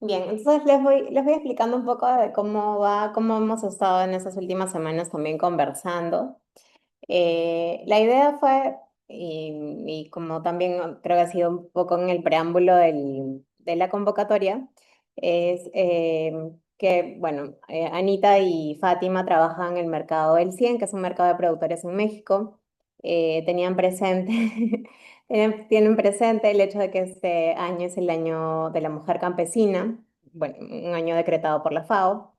Bien, entonces les voy explicando un poco de cómo va, cómo hemos estado en esas últimas semanas también conversando. La idea fue, y como también creo que ha sido un poco en el preámbulo de la convocatoria, es que, bueno, Anita y Fátima trabajan en el mercado del 100, que es un mercado de productores en México. Tenían presente, tienen presente el hecho de que este año es el año de la mujer campesina, bueno, un año decretado por la FAO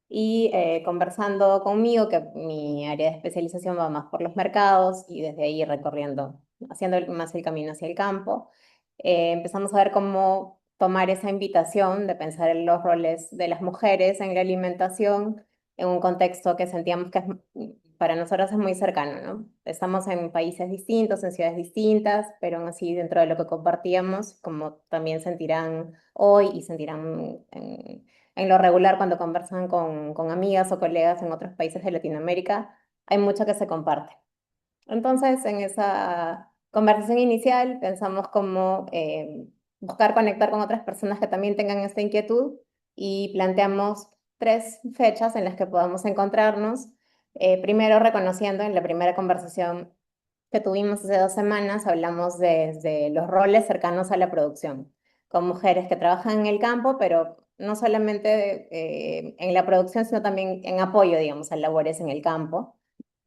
y conversando conmigo, que mi área de especialización va más por los mercados y desde ahí recorriendo, haciendo más el camino hacia el campo, empezamos a ver cómo tomar esa invitación de pensar en los roles de las mujeres en la alimentación en un contexto que sentíamos que para nosotros es muy cercano, ¿no? Estamos en países distintos, en ciudades distintas, pero aún así dentro de lo que compartíamos, como también sentirán hoy y sentirán en lo regular, cuando conversan con amigas o colegas en otros países de Latinoamérica, hay mucho que se comparte. Entonces, en esa conversación inicial, pensamos cómo buscar conectar con otras personas que también tengan esta inquietud y planteamos tres fechas en las que podamos encontrarnos. Primero, reconociendo en la primera conversación que tuvimos hace 2 semanas, hablamos de los roles cercanos a la producción, con mujeres que trabajan en el campo, pero no solamente en la producción, sino también en apoyo, digamos, a labores en el campo.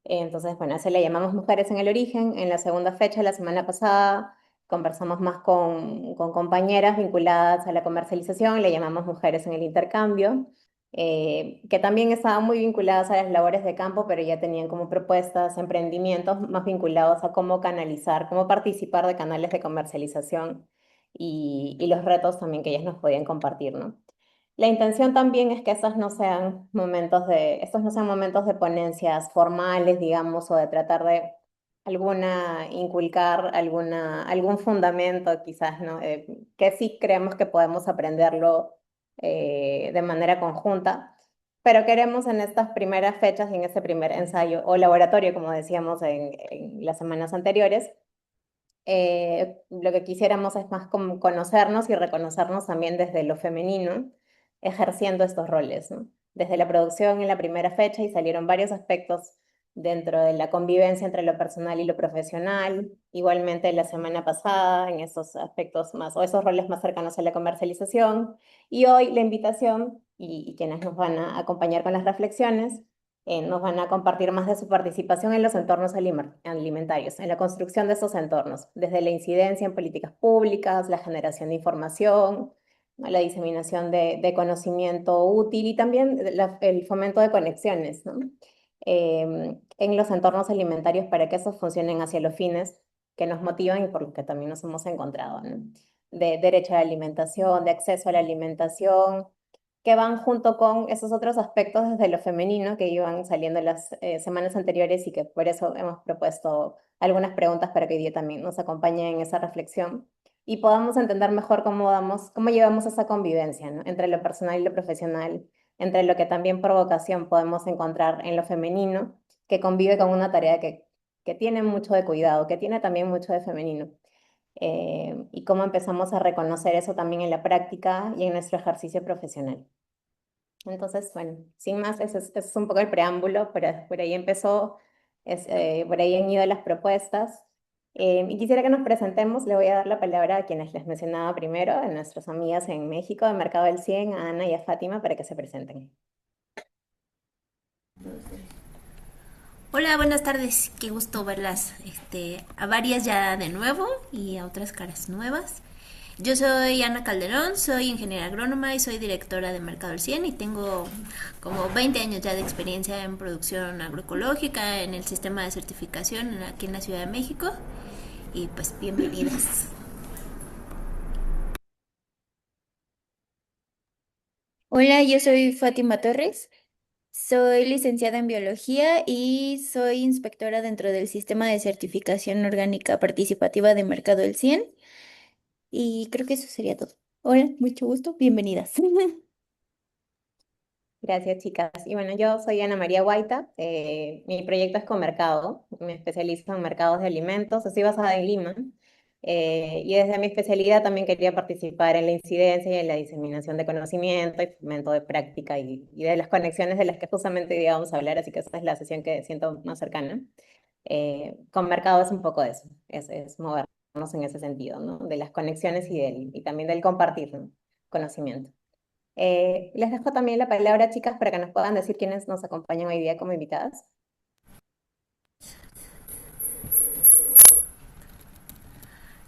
Entonces, bueno, a ese le llamamos Mujeres en el Origen. En la segunda fecha, la semana pasada, conversamos más con compañeras vinculadas a la comercialización, le llamamos Mujeres en el Intercambio, que también estaban muy vinculadas a las labores de campo, pero ya tenían como propuestas, emprendimientos más vinculados a cómo canalizar, cómo participar de canales de comercialización y los retos también que ellas nos podían compartir, ¿no? La intención también es que estos no sean momentos de ponencias formales, digamos, o de tratar de inculcar algún fundamento, quizás, ¿no? Que sí creemos que podemos aprenderlo de manera conjunta, pero queremos en estas primeras fechas y en este primer ensayo o laboratorio, como decíamos en las semanas anteriores, lo que quisiéramos es más como conocernos y reconocernos también desde lo femenino, ejerciendo estos roles, ¿no? Desde la producción en la primera fecha y salieron varios aspectos dentro de la convivencia entre lo personal y lo profesional. Igualmente la semana pasada en esos aspectos más o esos roles más cercanos a la comercialización. Y hoy la invitación y quienes nos van a acompañar con las reflexiones nos van a compartir más de su participación en los entornos alimentarios, en la construcción de esos entornos, desde la incidencia en políticas públicas, la generación de información, ¿no? La diseminación de conocimiento útil y también el fomento de conexiones, ¿no? En los entornos alimentarios para que esos funcionen hacia los fines que nos motivan y por los que también nos hemos encontrado, ¿no? De derecho a la alimentación, de acceso a la alimentación, que van junto con esos otros aspectos desde lo femenino que iban saliendo en las semanas anteriores y que por eso hemos propuesto algunas preguntas para que hoy día también nos acompañe en esa reflexión y podamos entender mejor cómo llevamos esa convivencia, ¿no? Entre lo personal y lo profesional, entre lo que también por vocación podemos encontrar en lo femenino, que convive con una tarea que tiene mucho de cuidado, que tiene también mucho de femenino. Y cómo empezamos a reconocer eso también en la práctica y en nuestro ejercicio profesional. Entonces, bueno, sin más, ese es un poco el preámbulo, pero por ahí empezó, por ahí han ido las propuestas. Y quisiera que nos presentemos, le voy a dar la palabra a quienes les mencionaba primero, a nuestras amigas en México, de Mercado del 100, a Ana y a Fátima, para que se presenten. Hola, buenas tardes. Qué gusto verlas, a varias ya de nuevo y a otras caras nuevas. Yo soy Ana Calderón, soy ingeniera agrónoma y soy directora de Mercado del 100 y tengo como 20 años ya de experiencia en producción agroecológica, en el sistema de certificación aquí en la Ciudad de México. Y pues bienvenidas. Hola, yo soy Fátima Torres, soy licenciada en biología y soy inspectora dentro del sistema de certificación orgánica participativa de Mercado del 100 y creo que eso sería todo. Hola, mucho gusto, bienvenidas. Gracias, chicas. Y bueno, yo soy Ana María Guaita. Mi proyecto es Comercado. Me especializo en mercados de alimentos. Estoy basada en Lima. Y desde mi especialidad también quería participar en la incidencia y en la diseminación de conocimiento y fomento de práctica y de las conexiones de las que justamente hoy día vamos a hablar, así que esa es la sesión que siento más cercana. Con mercado es un poco de eso, es movernos en ese sentido, ¿no? De las conexiones y también del compartir, ¿no? Conocimiento. Les dejo también la palabra, chicas, para que nos puedan decir quiénes nos acompañan hoy día como invitadas.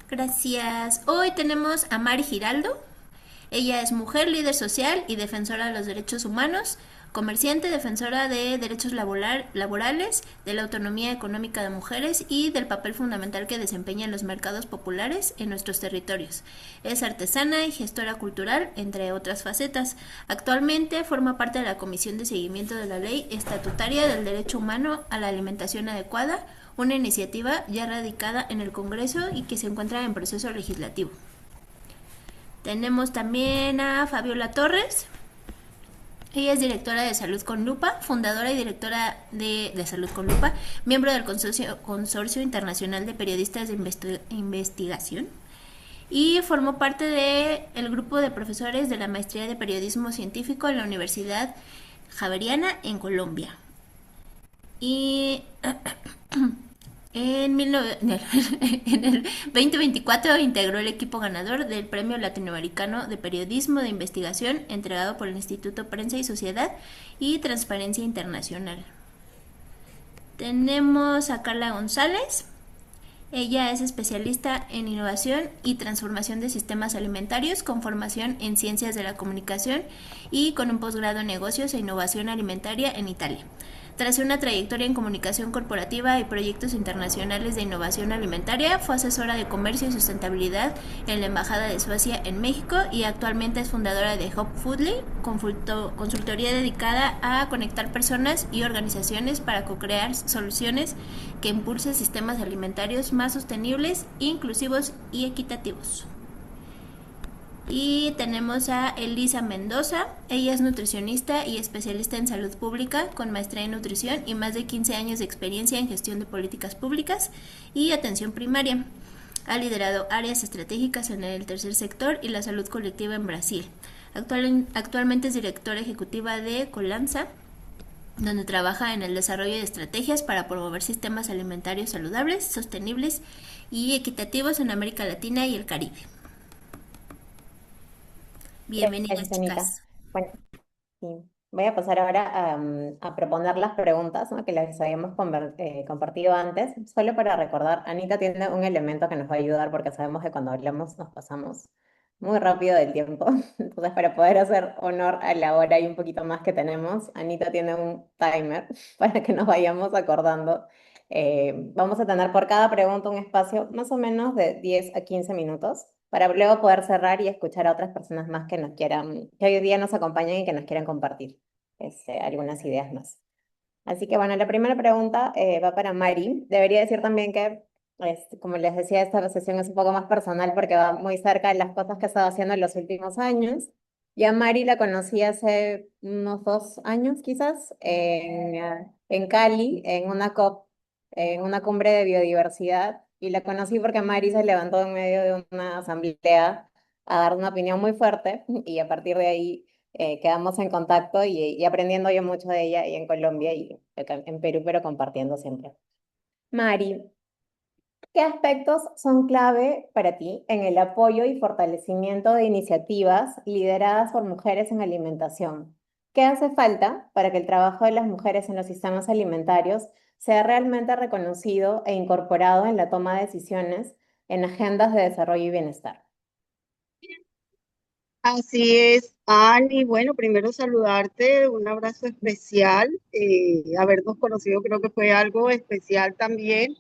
Gracias. Hoy tenemos a Mari Giraldo. Ella es mujer, líder social y defensora de los derechos humanos, comerciante, defensora de derechos laborales, de la autonomía económica de mujeres y del papel fundamental que desempeña en los mercados populares en nuestros territorios. Es artesana y gestora cultural, entre otras facetas. Actualmente forma parte de la Comisión de Seguimiento de la Ley Estatutaria del Derecho Humano a la Alimentación Adecuada, una iniciativa ya radicada en el Congreso y que se encuentra en proceso legislativo. Tenemos también a Fabiola Torres. Ella es directora de Salud con Lupa, fundadora y directora de Salud con Lupa, miembro del Consorcio Internacional de Periodistas de Investigación y formó parte del grupo de profesores de la Maestría de Periodismo Científico en la Universidad Javeriana en Colombia. Y en, en el 2024 integró el equipo ganador del Premio Latinoamericano de Periodismo de Investigación entregado por el Instituto Prensa y Sociedad y Transparencia Internacional. Tenemos a Carla González. Ella es especialista en innovación y transformación de sistemas alimentarios con formación en ciencias de la comunicación y con un posgrado en negocios e innovación alimentaria en Italia. Tras una trayectoria en comunicación corporativa y proyectos internacionales de innovación alimentaria, fue asesora de comercio y sustentabilidad en la Embajada de Suecia en México y actualmente es fundadora de Hub Foodly, consultoría dedicada a conectar personas y organizaciones para co-crear soluciones que impulsen sistemas alimentarios más sostenibles, inclusivos y equitativos. Y tenemos a Elisa Mendoza. Ella es nutricionista y especialista en salud pública con maestría en nutrición y más de 15 años de experiencia en gestión de políticas públicas y atención primaria. Ha liderado áreas estratégicas en el tercer sector y la salud colectiva en Brasil. Actualmente es directora ejecutiva de Colanza, donde trabaja en el desarrollo de estrategias para promover sistemas alimentarios saludables, sostenibles y equitativos en América Latina y el Caribe. Bienvenidas, Gracias, Anita. chicas. Bueno, sí. Voy a pasar ahora a proponer las preguntas, ¿no? Que las habíamos compartido antes. Solo para recordar, Anita tiene un elemento que nos va a ayudar porque sabemos que cuando hablamos nos pasamos muy rápido del tiempo. Entonces, para poder hacer honor a la hora y un poquito más que tenemos, Anita tiene un timer para que nos vayamos acordando. Vamos a tener por cada pregunta un espacio más o menos de 10 a 15 minutos para luego poder cerrar y escuchar a otras personas más que nos quieran, que hoy día nos acompañen y que nos quieran compartir algunas ideas más. Así que bueno, la primera pregunta va para Mari. Debería decir también que, como les decía, esta sesión es un poco más personal porque va muy cerca de las cosas que he estado haciendo en los últimos años. Ya Mari la conocí hace unos 2 años quizás en Cali, en una cumbre de biodiversidad. Y la conocí porque Mari se levantó en medio de una asamblea a dar una opinión muy fuerte y a partir de ahí quedamos en contacto y aprendiendo yo mucho de ella y en Colombia y acá en Perú, pero compartiendo siempre. Mari, ¿qué aspectos son clave para ti en el apoyo y fortalecimiento de iniciativas lideradas por mujeres en alimentación? ¿Qué hace falta para que el trabajo de las mujeres en los sistemas alimentarios sea realmente reconocido e incorporado en la toma de decisiones en agendas de desarrollo y bienestar? Así es, Ani. Bueno, primero saludarte, un abrazo especial. Habernos conocido creo que fue algo especial también.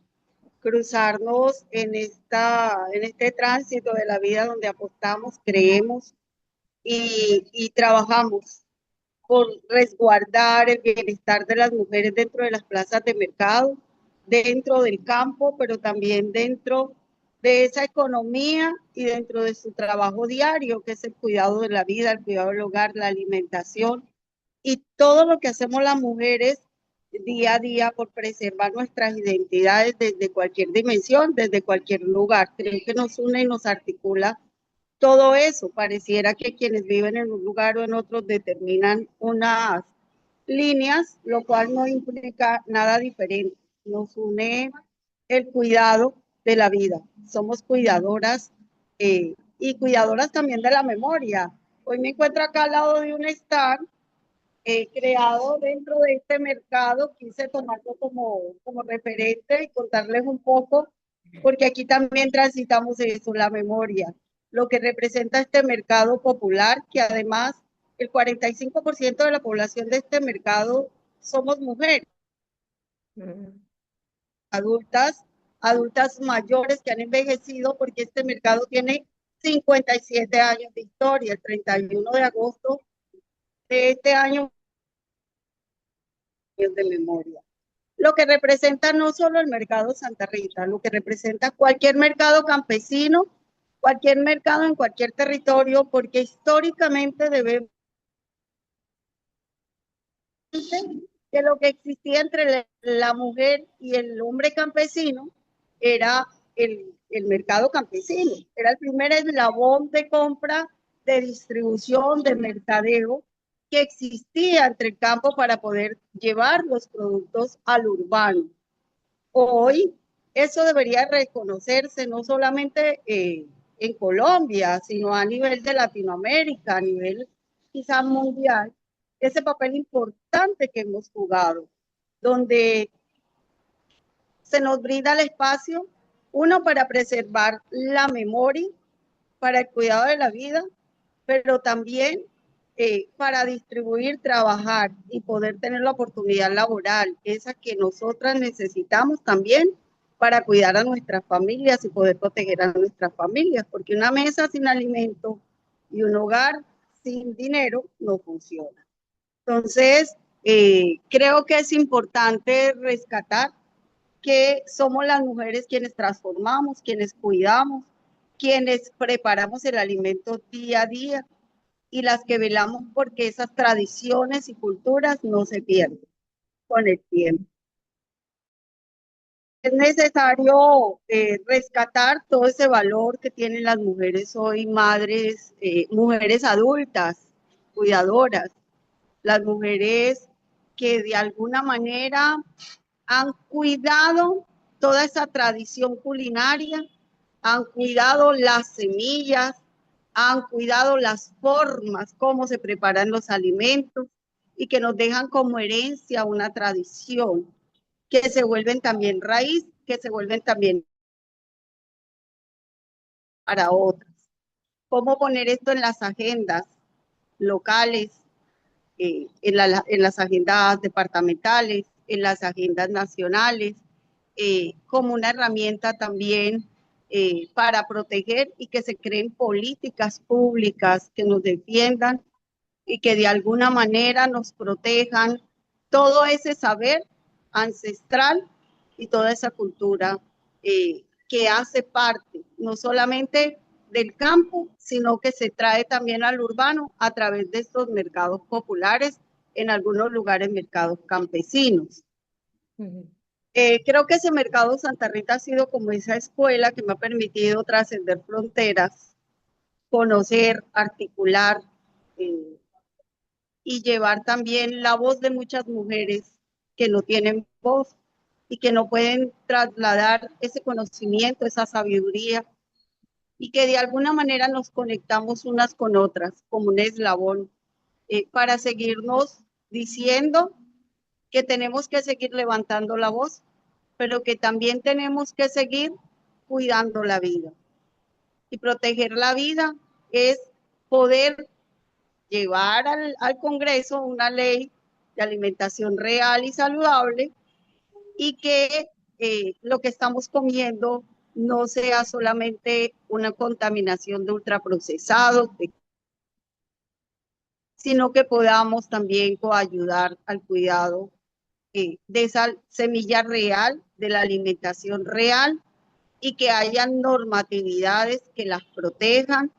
Cruzarnos en este tránsito de la vida donde apostamos, creemos y trabajamos por resguardar el bienestar de las mujeres dentro de las plazas de mercado, dentro del campo, pero también dentro de esa economía y dentro de su trabajo diario, que es el cuidado de la vida, el cuidado del hogar, la alimentación y todo lo que hacemos las mujeres día a día por preservar nuestras identidades desde cualquier dimensión, desde cualquier lugar. Creo que nos une y nos articula todo eso. Pareciera que quienes viven en un lugar o en otro determinan unas líneas, lo cual no implica nada diferente. Nos une el cuidado de la vida. Somos cuidadoras y cuidadoras también de la memoria. Hoy me encuentro acá al lado de un stand creado dentro de este mercado. Quise tomarlo como referente y contarles un poco, porque aquí también transitamos eso, la memoria, lo que representa este mercado popular, que además el 45% de la población de este mercado somos mujeres, Mm. adultas, adultas mayores que han envejecido, porque este mercado tiene 57 años de historia. El 31 de agosto de este año de memoria. Lo que representa no solo el mercado Santa Rita, lo que representa cualquier mercado campesino, cualquier mercado en cualquier territorio, porque históricamente debemos que lo que existía entre la mujer y el hombre campesino era el mercado campesino, era el primer eslabón de compra, de distribución, de mercadeo que existía entre el campo para poder llevar los productos al urbano. Hoy eso debería reconocerse no solamente en Colombia, sino a nivel de Latinoamérica, a nivel quizás mundial, ese papel importante que hemos jugado, donde se nos brinda el espacio, uno, para preservar la memoria, para el cuidado de la vida, pero también para distribuir, trabajar y poder tener la oportunidad laboral, esa que nosotras necesitamos también para cuidar a nuestras familias y poder proteger a nuestras familias, porque una mesa sin alimento y un hogar sin dinero no funciona. Entonces, creo que es importante rescatar que somos las mujeres quienes transformamos, quienes cuidamos, quienes preparamos el alimento día a día y las que velamos porque esas tradiciones y culturas no se pierdan con el tiempo. Es necesario rescatar todo ese valor que tienen las mujeres hoy, madres, mujeres adultas, cuidadoras, las mujeres que de alguna manera han cuidado toda esa tradición culinaria, han cuidado las semillas, han cuidado las formas, cómo se preparan los alimentos y que nos dejan como herencia una tradición, que se vuelven también raíz, que se vuelven también para otras. Cómo poner esto en las agendas locales, en las agendas departamentales, en las agendas nacionales, como una herramienta también para proteger y que se creen políticas públicas que nos defiendan y que de alguna manera nos protejan todo ese saber ancestral y toda esa cultura que hace parte no solamente del campo, sino que se trae también al urbano a través de estos mercados populares, en algunos lugares mercados campesinos. Ujú. Creo que ese mercado Santa Rita ha sido como esa escuela que me ha permitido trascender fronteras, conocer, articular eh, y llevar también la voz de muchas mujeres que no tienen voz y que no pueden trasladar ese conocimiento, esa sabiduría, y que de alguna manera nos conectamos unas con otras como un eslabón para seguirnos diciendo que tenemos que seguir levantando la voz, pero que también tenemos que seguir cuidando la vida. Y proteger la vida es poder llevar al Congreso una ley de alimentación real y saludable y que lo que estamos comiendo no sea solamente una contaminación de ultraprocesados, sino que podamos también coayudar al cuidado de esa semilla real, de la alimentación real y que haya normatividades que las protejan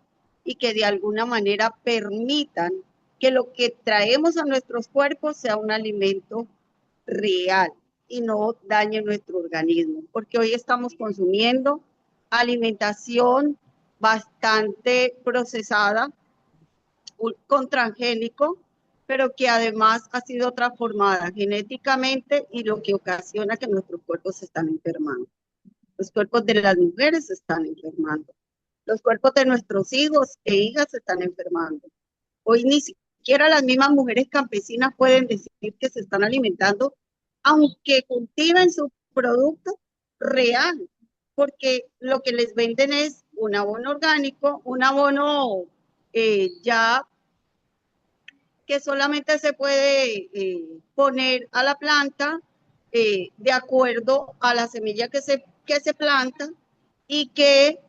y que de alguna manera permitan que lo que traemos a nuestros cuerpos sea un alimento real y no dañe nuestro organismo, porque hoy estamos consumiendo alimentación bastante procesada con transgénico, pero que además ha sido transformada genéticamente y lo que ocasiona que nuestros cuerpos se están enfermando. Los cuerpos de las mujeres se están enfermando. Los cuerpos de nuestros hijos e hijas se están enfermando. Hoy ni siquiera las mismas mujeres campesinas pueden decir que se están alimentando, aunque cultiven su producto real, porque lo que les venden es un abono orgánico, un abono ya que solamente se puede poner a la planta de acuerdo a la semilla que se planta y que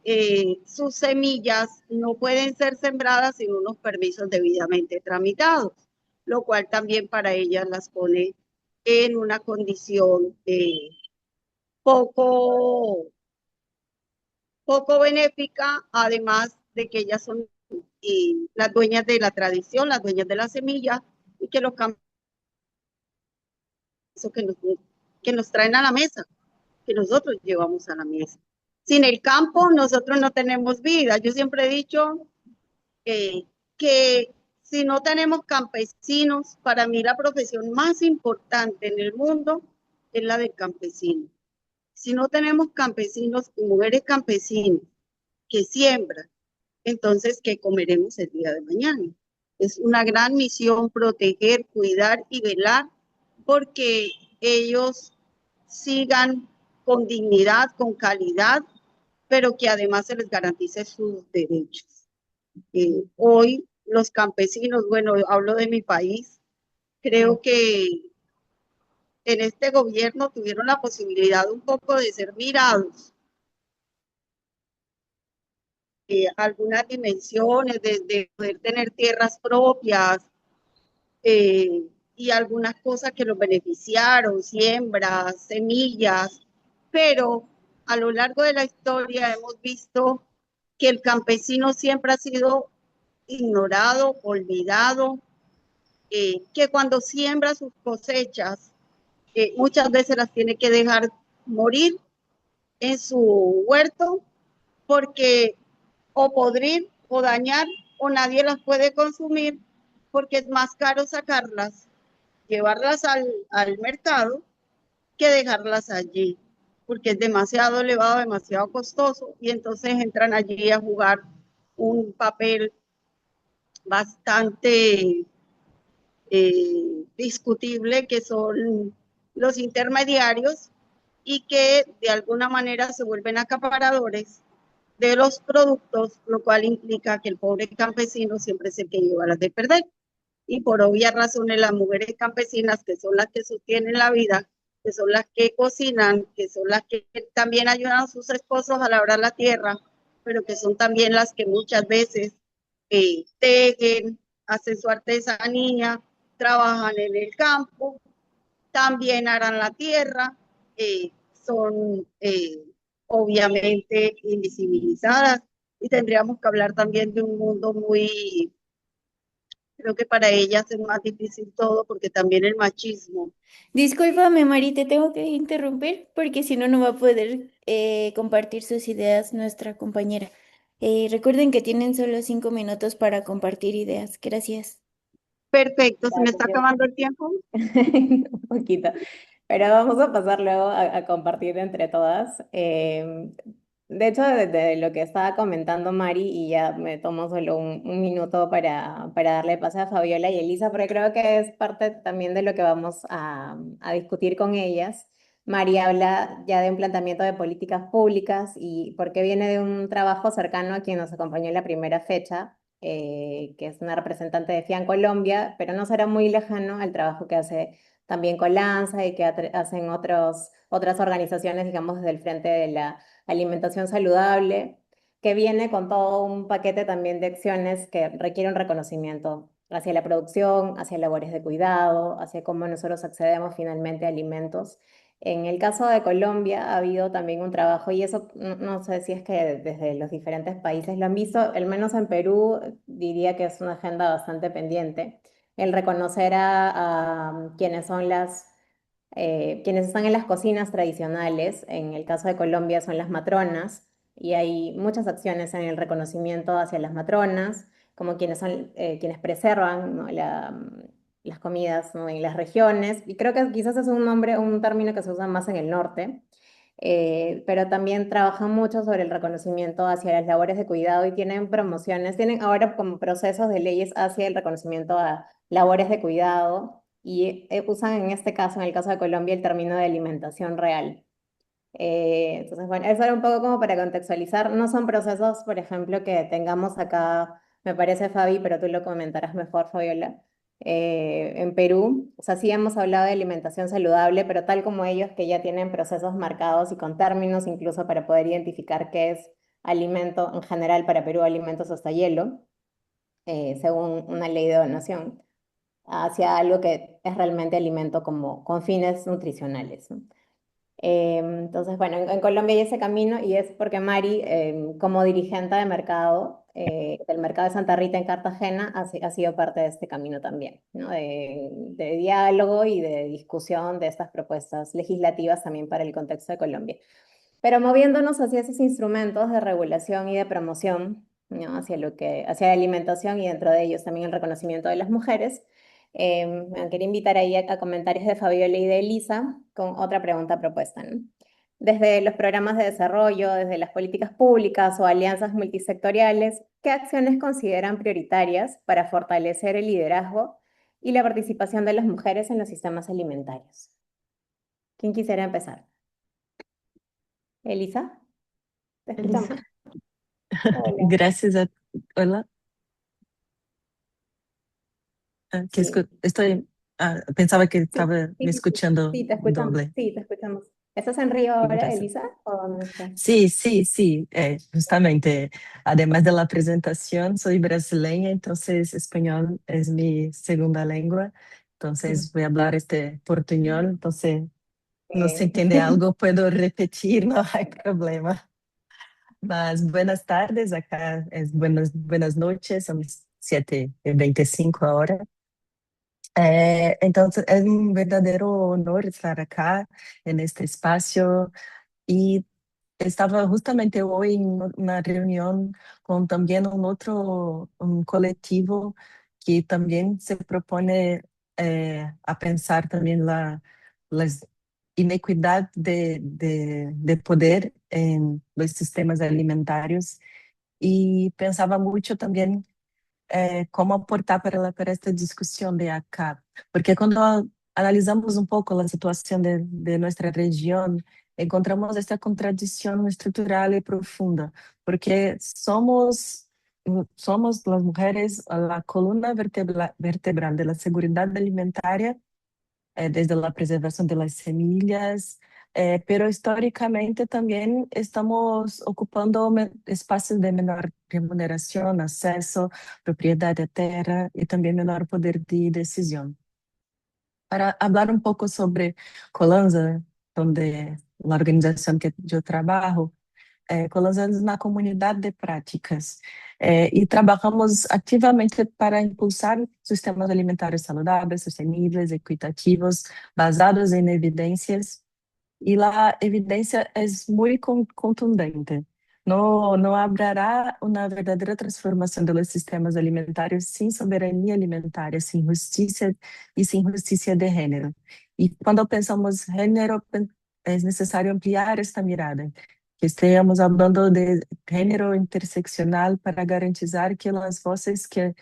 sus semillas no pueden ser sembradas sin unos permisos debidamente tramitados, lo cual también para ellas las pone en una condición poco, poco benéfica, además de que ellas son las dueñas de la tradición, las dueñas de la semilla, y que los campesinos que nos traen a la mesa, que nosotros llevamos a la mesa. Sin el campo, nosotros no tenemos vida. Yo siempre he dicho que si no tenemos campesinos, para mí la profesión más importante en el mundo es la del campesino. Si no tenemos campesinos y mujeres campesinas que siembran, entonces, ¿qué comeremos el día de mañana? Es una gran misión proteger, cuidar y velar porque ellos sigan con dignidad, con calidad, pero que además se les garantice sus derechos. Hoy los campesinos, bueno, hablo de mi país, creo que en este gobierno tuvieron la posibilidad un poco de ser mirados algunas dimensiones, de poder tener tierras propias y algunas cosas que los beneficiaron, siembras, semillas, pero a lo largo de la historia hemos visto que el campesino siempre ha sido ignorado, olvidado, que cuando siembra sus cosechas, muchas veces las tiene que dejar morir en su huerto porque o podrir o dañar o nadie las puede consumir porque es más caro sacarlas, llevarlas al mercado que dejarlas allí, porque es demasiado elevado, demasiado costoso y entonces entran allí a jugar un papel bastante discutible que son los intermediarios y que de alguna manera se vuelven acaparadores de los productos, lo cual implica que el pobre campesino siempre es el que lleva las de perder. Y por obvias razones las mujeres campesinas, que son las que sostienen la vida, que son las que cocinan, que son las que también ayudan a sus esposos a labrar la tierra, pero que son también las que muchas veces tejen, hacen su artesanía, trabajan en el campo, también harán la tierra, son obviamente invisibilizadas y tendríamos que hablar también de un mundo muy, creo que para ellas es más difícil todo porque también el machismo. Discúlpame, Mari, te tengo que interrumpir porque si no, no va a poder compartir sus ideas nuestra compañera. Recuerden que tienen solo 5 minutos para compartir ideas. Gracias. Perfecto, se me está Gracias. acabando el tiempo. Un poquito. Pero vamos a pasar luego a compartir entre todas. De hecho, de lo que estaba comentando Mari, y ya me tomo solo un minuto para darle pase a Fabiola y Elisa, porque creo que es parte también de lo que vamos a discutir con ellas. Mari habla ya de un planteamiento de políticas públicas y porque viene de un trabajo cercano a quien nos acompañó en la primera fecha, que es una representante de FIAN Colombia, pero no será muy lejano al trabajo que hace también con Lanza y que hacen otras organizaciones, digamos, desde el frente de la alimentación saludable, que viene con todo un paquete también de acciones que requieren reconocimiento hacia la producción, hacia labores de cuidado, hacia cómo nosotros accedemos finalmente a alimentos. En el caso de Colombia ha habido también un trabajo, y eso no sé si es que desde los diferentes países lo han visto, al menos en Perú diría que es una agenda bastante pendiente el reconocer a quienes son Quienes están en las cocinas tradicionales, en el caso de Colombia son las matronas, y hay muchas acciones en el reconocimiento hacia las matronas, como quienes son quienes preservan, ¿no? las comidas, ¿no? en las regiones, y creo que quizás es un nombre, un término que se usa más en el norte, pero también trabajan mucho sobre el reconocimiento hacia las labores de cuidado y tienen promociones, tienen ahora como procesos de leyes hacia el reconocimiento a labores de cuidado y usan en este caso, en el caso de Colombia, el término de alimentación real. Entonces, bueno, eso era un poco como para contextualizar. No son procesos, por ejemplo, que tengamos acá, me parece, Fabi, pero tú lo comentarás mejor, Fabiola, en Perú. O sea, sí hemos hablado de alimentación saludable, pero tal como ellos que ya tienen procesos marcados y con términos incluso para poder identificar qué es alimento en general para Perú, alimentos hasta hielo, según una ley de donación, hacia algo que es realmente alimento como con fines nutricionales, ¿no? Entonces, bueno, en Colombia hay ese camino y es porque Mari, como dirigente de mercado, del mercado de Santa Rita en Cartagena, ha sido parte de este camino también, ¿no? De diálogo y de discusión de estas propuestas legislativas también para el contexto de Colombia. Pero moviéndonos hacia esos instrumentos de regulación y de promoción, ¿no? Hacia la alimentación y dentro de ellos también el reconocimiento de las mujeres, me quería invitar ahí a comentarios de Fabiola y de Elisa con otra pregunta propuesta, ¿no? Desde los programas de desarrollo, desde las políticas públicas o alianzas multisectoriales, ¿qué acciones consideran prioritarias para fortalecer el liderazgo y la participación de las mujeres en los sistemas alimentarios? ¿Quién quisiera empezar? Elisa, te escuchamos. Elisa. Hola. Gracias a... Hola. Sí, Pensaba que sí, estaba sí, me sí, sí, escuchando sí, te escuchamos, doble. sí, te escuchamos. ¿Estás en Río ahora, Gracias. Elisa? ¿O dónde estás? Sí, sí, sí, justamente. Además de la presentación, soy brasileña, entonces español es mi segunda lengua. Entonces voy a hablar este portuñol, entonces no se Eh, entiende algo, puedo repetir, no hay problema. Mas buenas tardes, acá es buenas noches, son 7:25 ahora. Entonces, es un verdadero honor estar acá en este espacio y estaba justamente hoy en una reunión con también un colectivo que también se propone a pensar también las inequidad de poder en los sistemas alimentarios y pensaba mucho también cómo aportar para esta discusión de acá. Porque cuando analizamos un poco la situación de nuestra región, encontramos esta contradicción estructural y profunda, porque somos las mujeres la columna vertebral de la seguridad alimentaria, desde la preservación de las semillas, pero históricamente también estamos ocupando espacios de menor remuneración, acceso, propiedad de tierra y también menor poder de decisión. Para hablar un poco sobre Colanza, donde la organización que yo trabajo, Colanza es una comunidad de prácticas y trabajamos activamente para impulsar sistemas alimentarios saludables, sostenibles, equitativos, basados en evidencias y la evidencia es muy contundente. No, no habrá una verdadera transformación de los sistemas alimentarios sin soberanía alimentaria, sin justicia y sin justicia de género. Y cuando pensamos género, es necesario ampliar esta mirada, que estemos hablando de género interseccional para garantizar que las voces que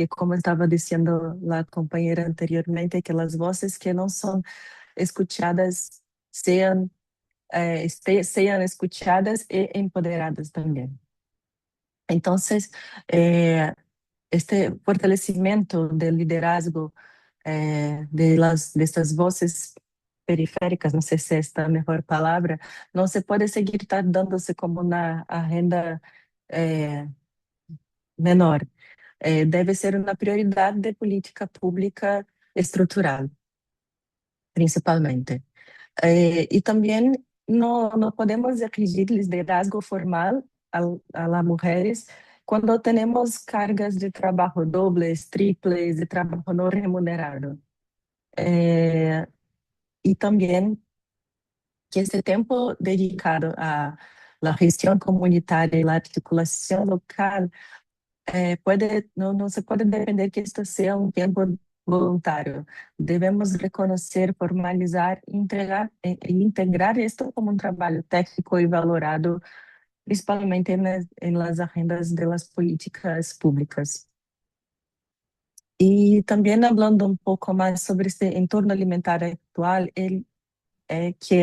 como estaba diciendo la compañera anteriormente, que las voces que no son escuchadas sean, sean escuchadas e empoderadas también. Entonces, este fortalecimiento del liderazgo de estas voces periféricas, no sé si es esta mejor palabra, no se puede seguir dándose como una agenda eh, menor. Debe ser una prioridad de política pública estructural, principalmente. Y también no podemos exigir liderazgo formal a las mujeres cuando tenemos cargas de trabajo dobles, triples, de trabajo no remunerado. Eh, y también que este tiempo dedicado a la gestión comunitaria y la articulación local no se puede depender que esto sea un tiempo voluntario. Debemos reconocer, formalizar e integrar esto como un trabajo técnico y valorado, principalmente en las agendas de las políticas públicas. Y también hablando un poco más sobre este entorno alimentario actual, que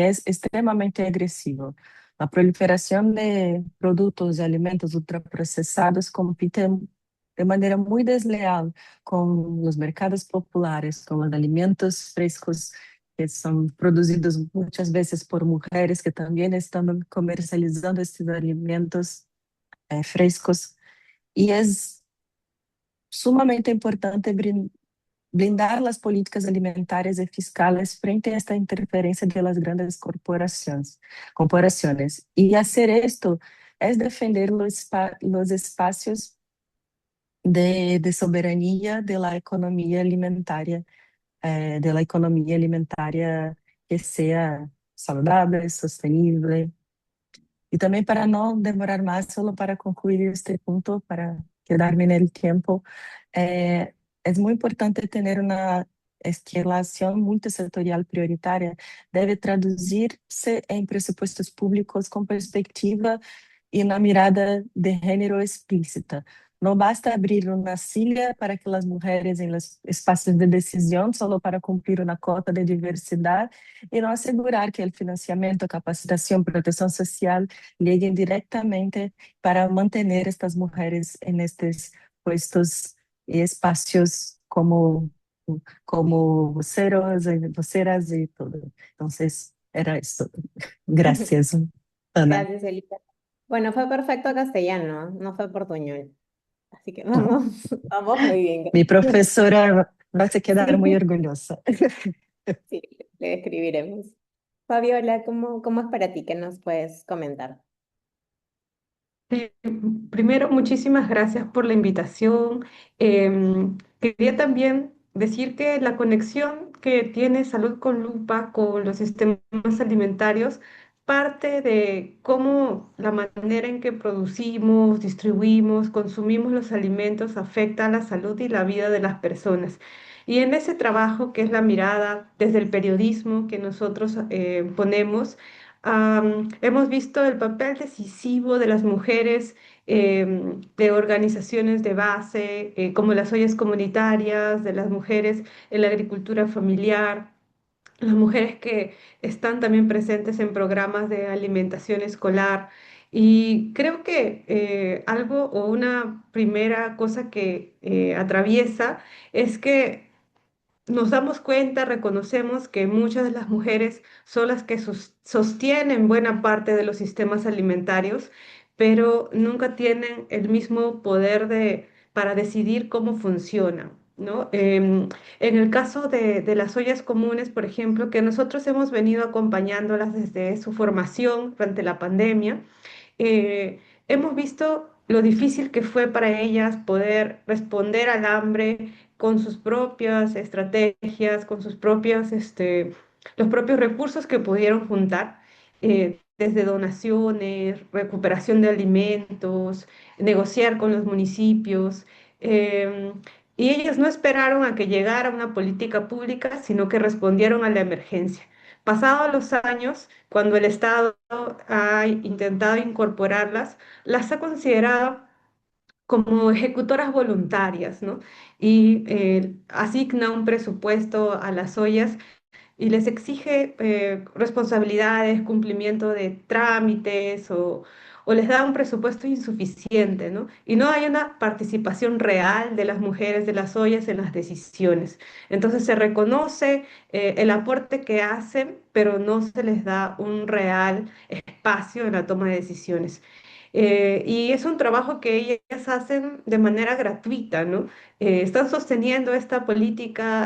es extremamente agresivo. La proliferación de productos y alimentos ultraprocesados compite de manera muy desleal con los mercados populares, con los alimentos frescos que son producidos muchas veces por mujeres que también están comercializando estos alimentos frescos. Y es sumamente importante blindar las políticas alimentarias y fiscales frente a esta interferencia de las grandes corporaciones. Y hacer esto es defender los espacios de soberanía de la economía alimentaria que sea saludable, sostenible. Y también para no demorar más, solo para concluir este punto, para quedarme en el tiempo, eh, es muy importante tener una escalación multisectorial prioritaria. Debe traducirse en presupuestos públicos con perspectiva y una mirada de género explícita. No basta abrir una silla para que las mujeres en los espacios de decisión solo para cumplir una cuota de diversidad y no asegurar que el financiamiento, capacitación, protección social lleguen directamente para mantener estas mujeres en estos puestos y espacios como voceras y todo. Entonces, era esto. Gracias, Ana. Gracias, Elisa. Bueno, fue perfecto castellano, no fue portuñol. Así que Oh, vamos, vamos muy bien. mi Gracias. profesora va a quedar muy Sí, orgullosa. sí, le escribiremos. Fabiola, ¿cómo es para ti? ¿Qué nos puedes comentar? Sí, primero, muchísimas gracias por la invitación. Quería también decir que la conexión que tiene Salud con Lupa con los sistemas alimentarios parte de cómo la manera en que producimos, distribuimos, consumimos los alimentos afecta a la salud y la vida de las personas. Y en ese trabajo, que es la mirada desde el periodismo que nosotros ponemos, hemos visto el papel decisivo de las mujeres de organizaciones de base, como las ollas comunitarias, de las mujeres en la agricultura familiar, las mujeres que están también presentes en programas de alimentación escolar. Y creo que algo o una primera cosa que atraviesa es que nos damos cuenta, reconocemos que muchas de las mujeres son las que sostienen buena parte de los sistemas alimentarios, pero nunca tienen el mismo poder para decidir cómo funcionan, ¿no? En el caso de las ollas comunes, por ejemplo, que nosotros hemos venido acompañándolas desde su formación durante la pandemia, hemos visto lo difícil que fue para ellas poder responder al hambre con sus propias estrategias, con sus propios, los propios recursos que pudieron juntar, desde donaciones, recuperación de alimentos, negociar con los municipios. em, y ellas no esperaron a que llegara una política pública, sino que respondieron a la emergencia. Pasados los años, cuando el Estado ha intentado incorporarlas, las ha considerado como ejecutoras voluntarias, ¿no? Y asigna un presupuesto a las ollas y les exige responsabilidades, cumplimiento de trámites o les da un presupuesto insuficiente, ¿no? Y no hay una participación real de las mujeres de las ollas en las decisiones. Entonces se reconoce el aporte que hacen, pero no se les da un real espacio en la toma de decisiones. Y es un trabajo que ellas hacen de manera gratuita, ¿no? Están sosteniendo esta política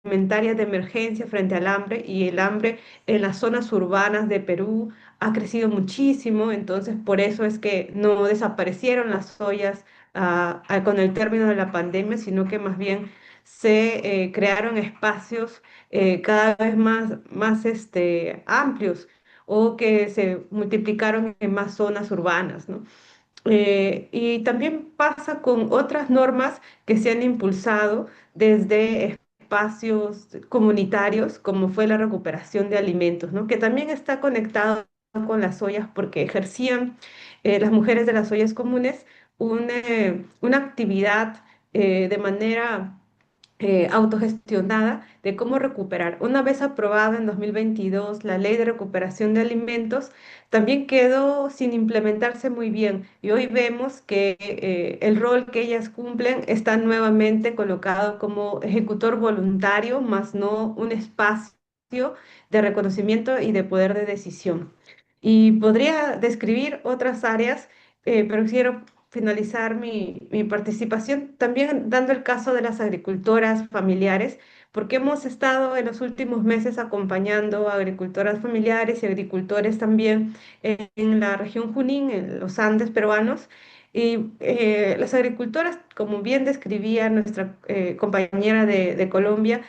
alimentaria de emergencia frente al hambre y el hambre en las zonas urbanas de Perú ha crecido muchísimo, entonces por eso es que no desaparecieron las ollas con el término de la pandemia, sino que más bien se crearon espacios cada vez más amplios o que se multiplicaron en más zonas urbanas, ¿no? Y también pasa con otras normas que se han impulsado desde espacios comunitarios, como fue la recuperación de alimentos, ¿no? Que también está conectado con las ollas porque ejercían las mujeres de las ollas comunes una actividad de manera autogestionada de cómo recuperar. Una vez aprobada en 2022 la ley de recuperación de alimentos, también quedó sin implementarse muy bien y hoy vemos que el rol que ellas cumplen está nuevamente colocado como ejecutor voluntario, más no un espacio de reconocimiento y de poder de decisión. Y podría describir otras áreas, pero quiero finalizar mi participación también dando el caso de las agricultoras familiares, porque hemos estado en los últimos meses acompañando a agricultoras familiares y agricultores también en la región Junín, en los Andes peruanos. Y las agricultoras, como bien describía nuestra compañera de Colombia,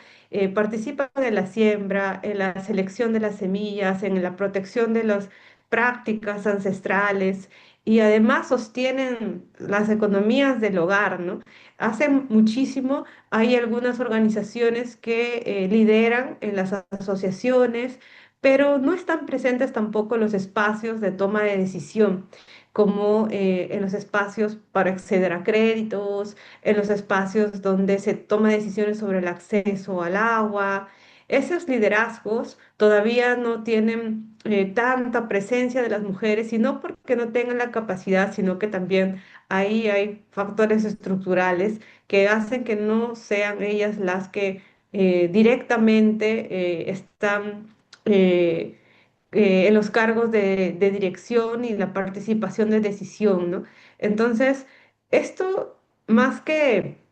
participan en la siembra, en la selección de las semillas, en la protección de las prácticas ancestrales y además sostienen las economías del hogar, ¿no? Hacen muchísimo. Hay algunas organizaciones que lideran en las asociaciones, pero no están presentes tampoco en los espacios de toma de decisión, como en los espacios para acceder a créditos, en los espacios donde se toma decisiones sobre el acceso al agua. Esos liderazgos todavía no tienen tanta presencia de las mujeres, y no porque no tengan la capacidad, sino que también ahí hay factores estructurales que hacen que no sean ellas las que directamente están en los cargos de dirección y la participación de decisión, ¿no? Entonces, esto más que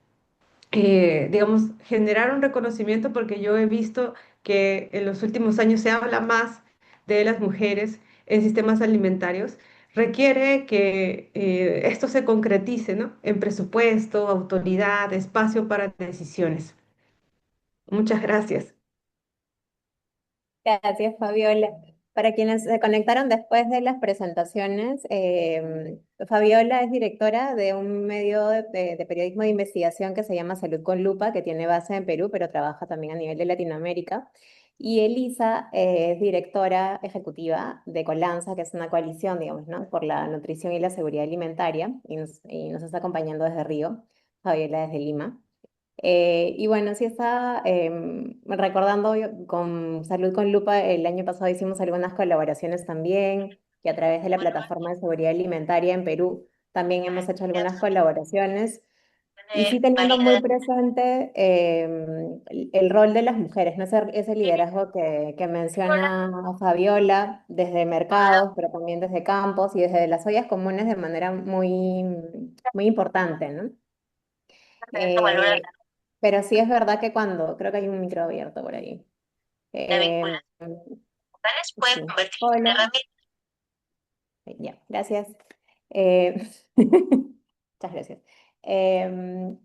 digamos, generar un reconocimiento, porque yo he visto que en los últimos años se habla más de las mujeres en sistemas alimentarios, requiere que esto se concretice, ¿no? En presupuesto, autoridad, espacio para decisiones. Muchas gracias. Gracias, Fabiola. Para quienes se conectaron después de las presentaciones, Fabiola es directora de un medio de periodismo de investigación que se llama Salud con Lupa, que tiene base en Perú, pero trabaja también a nivel de Latinoamérica. Y Elisa es directora ejecutiva de Colanza, que es una coalición, digamos, ¿no? Por la nutrición y la seguridad alimentaria, y nos está acompañando desde Río, Fabiola desde Lima. Y bueno, sí está recordando con Salud con Lupa, el año pasado hicimos algunas colaboraciones también, y a través de la plataforma de seguridad alimentaria en Perú también hemos hecho algunas colaboraciones. Y sí teniendo muy presente el rol de las mujeres, ¿no? Ese liderazgo que menciona Fabiola desde mercados, pero también desde campos y desde las ollas comunes de manera muy, muy importante, ¿no? Eh, pero sí es verdad que cuando, creo que hay un micro abierto por ahí. Sí. Hola. Ya, gracias. Eh, muchas gracias. Em,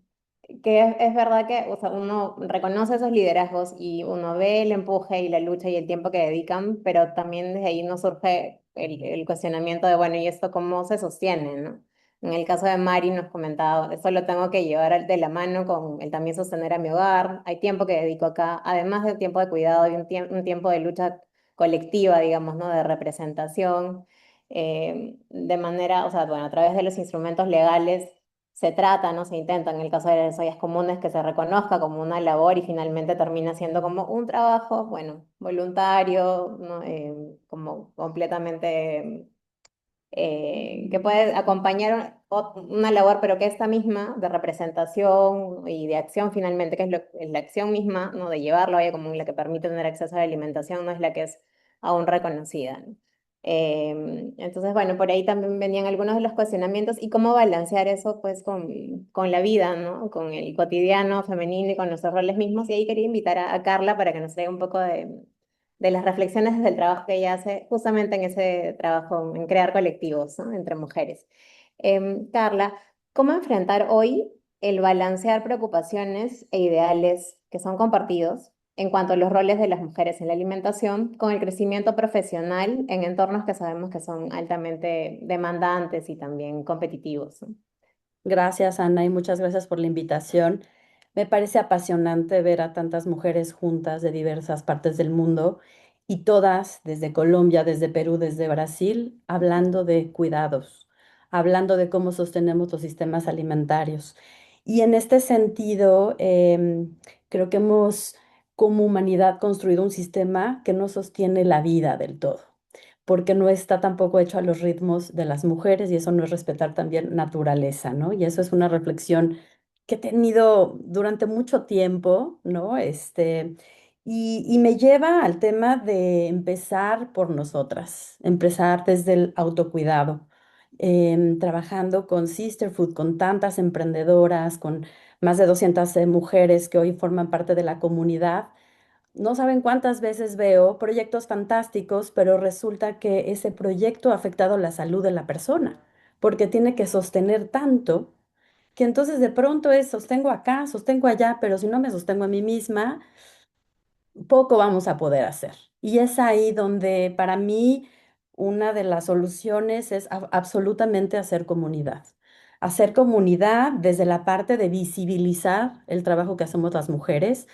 que es verdad que, o sea, uno reconoce esos liderazgos y uno ve el empuje y la lucha y el tiempo que dedican, pero también desde ahí nos surge el cuestionamiento de, bueno, ¿y esto cómo se sostiene, no? En el caso de Mari nos comentaba, eso lo tengo que llevar de la mano con el también sostener a mi hogar, hay tiempo que dedico acá, además de tiempo de cuidado y un tiempo de lucha colectiva, digamos, ¿no? De representación de manera, o sea, bueno, a través de los instrumentos legales se trata, ¿no? Se intenta, en el caso de las ollas comunes, que se reconozca como una labor y finalmente termina siendo como un trabajo, bueno, voluntario, ¿no? Como completamente que puede acompañar una labor, pero que esta misma de representación y de acción finalmente, que es la acción misma, ¿no? De llevarlo a ella como la que permite tener acceso a la alimentación, no es la que es aún reconocida, ¿no? Entonces, bueno, por ahí también venían algunos de los cuestionamientos y cómo balancear eso pues con la vida, ¿no? Con el cotidiano femenino y con nuestros roles mismos. Y ahí quería invitar a Carla para que nos traiga un poco de las reflexiones desde el trabajo que ella hace, justamente en ese trabajo, en crear colectivos, ¿no? Entre mujeres. Carla, ¿Cómo enfrentar hoy el balancear preocupaciones e ideales que son compartidos en cuanto a los roles de las mujeres en la alimentación con el crecimiento profesional en entornos que sabemos que son altamente demandantes y también competitivos, ¿no? Gracias, Ana, y muchas gracias por la invitación. Me parece apasionante ver a tantas mujeres juntas de diversas partes del mundo y todas, desde Colombia, desde Perú, desde Brasil, hablando de cuidados, hablando de cómo sostenemos los sistemas alimentarios. Y en este sentido, creo que hemos como humanidad construido un sistema que no sostiene la vida del todo, porque no está tampoco hecho a los ritmos de las mujeres y eso no es respetar también naturaleza, ¿no? Y eso es una reflexión que he tenido durante mucho tiempo, ¿no? Y me lleva al tema de empezar por nosotras, empezar desde el autocuidado, trabajando con Sisterhood, con tantas emprendedoras, con más de 200 mujeres que hoy forman parte de la comunidad. No saben cuántas veces veo proyectos fantásticos, pero resulta que ese proyecto ha afectado la salud de la persona, porque tiene que sostener tanto que entonces de pronto es sostengo acá, sostengo allá, pero si no me sostengo a mí misma, poco vamos a poder hacer. Y es ahí donde para mí una de las soluciones es absolutamente hacer comunidad. Hacer comunidad desde la parte de visibilizar el trabajo que hacemos las mujeres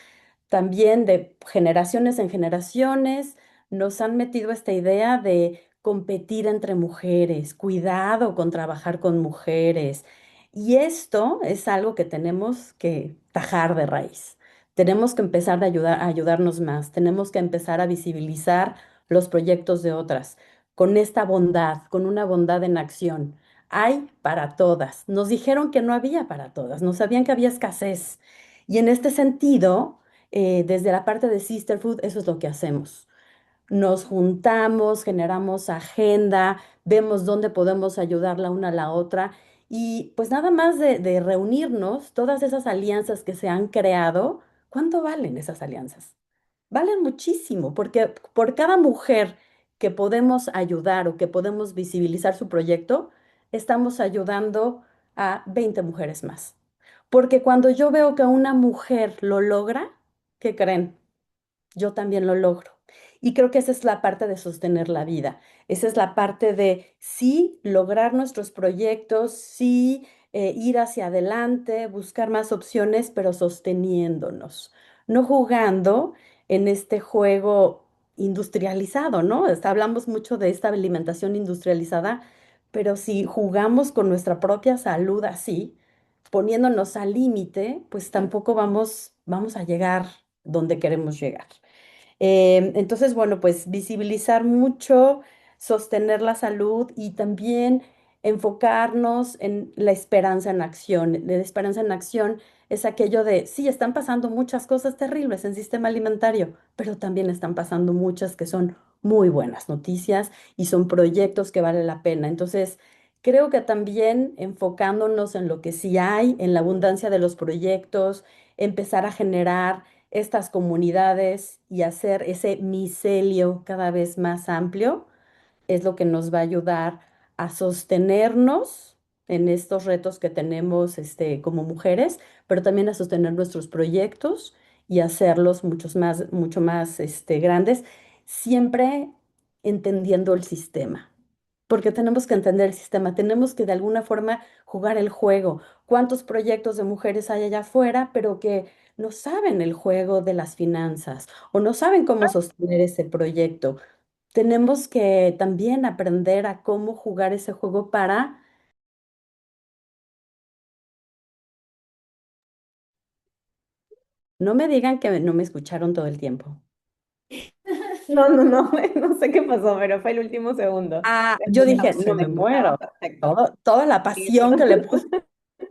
también de generaciones en generaciones nos han metido esta idea de competir entre mujeres, cuidado con trabajar con mujeres. Y esto es algo que tenemos que tajar de raíz. Tenemos que empezar a ayudarnos más, tenemos que empezar a visibilizar los proyectos de otras, con esta bondad, con una bondad en acción. Hay para todas. Nos dijeron que no había para todas, nos sabían que había escasez. Y en este sentido, desde la parte de Sisterhood, eso es lo que hacemos. Nos juntamos, generamos agenda, vemos dónde podemos ayudar la una a la otra y pues nada más de reunirnos, todas esas alianzas que se han creado, ¿cuánto valen esas alianzas? Valen muchísimo porque por cada mujer que podemos ayudar o que podemos visibilizar su proyecto, estamos ayudando a 20 mujeres más. Porque cuando yo veo que una mujer lo logra, ¿qué creen? Yo también lo logro. Y creo que esa es la parte de sostener la vida. Esa es la parte de sí lograr nuestros proyectos, sí ir hacia adelante, buscar más opciones, pero sosteniéndonos, no jugando en este juego industrializado, ¿no? Hablamos mucho de esta alimentación industrializada, pero si jugamos con nuestra propia salud así, poniéndonos al límite, pues tampoco vamos a llegar donde queremos llegar. Entonces, bueno, pues visibilizar mucho, sostener la salud y también enfocarnos en la esperanza en acción. La esperanza en acción es aquello de, sí, están pasando muchas cosas terribles en sistema alimentario, pero también están pasando muchas que son muy buenas noticias y son proyectos que vale la pena. Entonces, creo que también enfocándonos en lo que sí hay, en la abundancia de los proyectos, empezar a generar estas comunidades y hacer ese micelio cada vez más amplio es lo que nos va a ayudar a sostenernos en estos retos que tenemos como mujeres, pero también a sostener nuestros proyectos y hacerlos mucho más grandes, siempre entendiendo el sistema. Porque tenemos que entender el sistema, tenemos que de alguna forma jugar el juego. ¿Cuántos proyectos de mujeres hay allá afuera, pero que no saben el juego de las finanzas o no saben cómo sostener ese proyecto? Tenemos que también aprender a cómo jugar ese juego para... No me digan que no me escucharon todo el tiempo. No, no, no, no sé qué pasó, pero fue el último segundo. Ah, yo dije, Terminamos, no se me escuchaba muero. perfecto. Toda la Sí, pasión que le puse.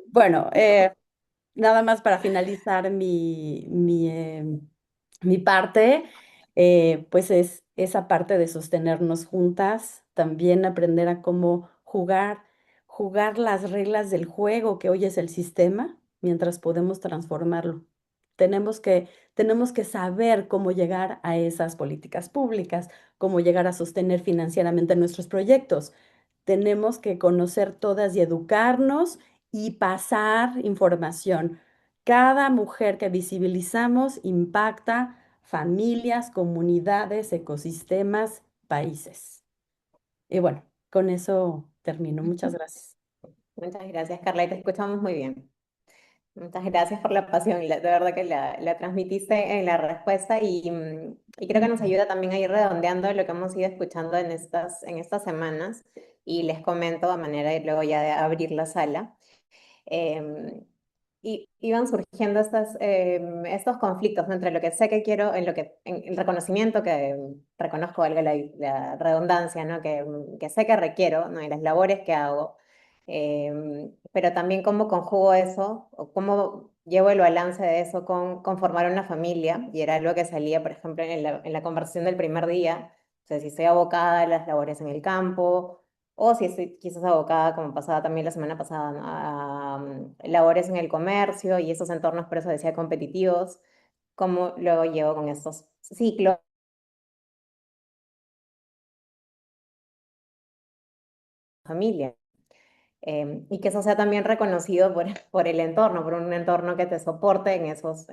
Bueno, nada más para finalizar mi parte, pues es esa parte de sostenernos juntas, también aprender a cómo jugar las reglas del juego que hoy es el sistema, mientras podemos transformarlo. Tenemos que saber cómo llegar a esas políticas públicas, cómo llegar a sostener financieramente nuestros proyectos. Tenemos que conocer todas y educarnos y pasar información. Cada mujer que visibilizamos impacta familias, comunidades, ecosistemas, países. Y bueno, con eso termino. Muchas gracias. Muchas gracias, Carla, y te escuchamos muy bien. Muchas gracias por la pasión, de verdad que la transmitiste en la respuesta y creo que nos ayuda también a ir redondeando lo que hemos ido escuchando en estas semanas y les comento a manera de luego ya de abrir la sala. eh, y iban surgiendo estos conflictos, ¿no? Entre lo que sé que quiero, en el reconocimiento que reconozco, valga la redundancia, ¿no? Que sé que requiero, ¿no? Y las labores que hago, pero también cómo conjugo eso, o cómo llevo el balance de eso con formar una familia, y era algo que salía, por ejemplo, en la conversación del primer día, o sea, si estoy abocada a las labores en el campo, o si estoy quizás abocada, como pasaba también la semana pasada, ¿no? A labores en el comercio y esos entornos, por eso decía, competitivos, cómo luego llevo con estos ciclos de familia. Y que eso sea también reconocido por el entorno, por un entorno que te soporte en esos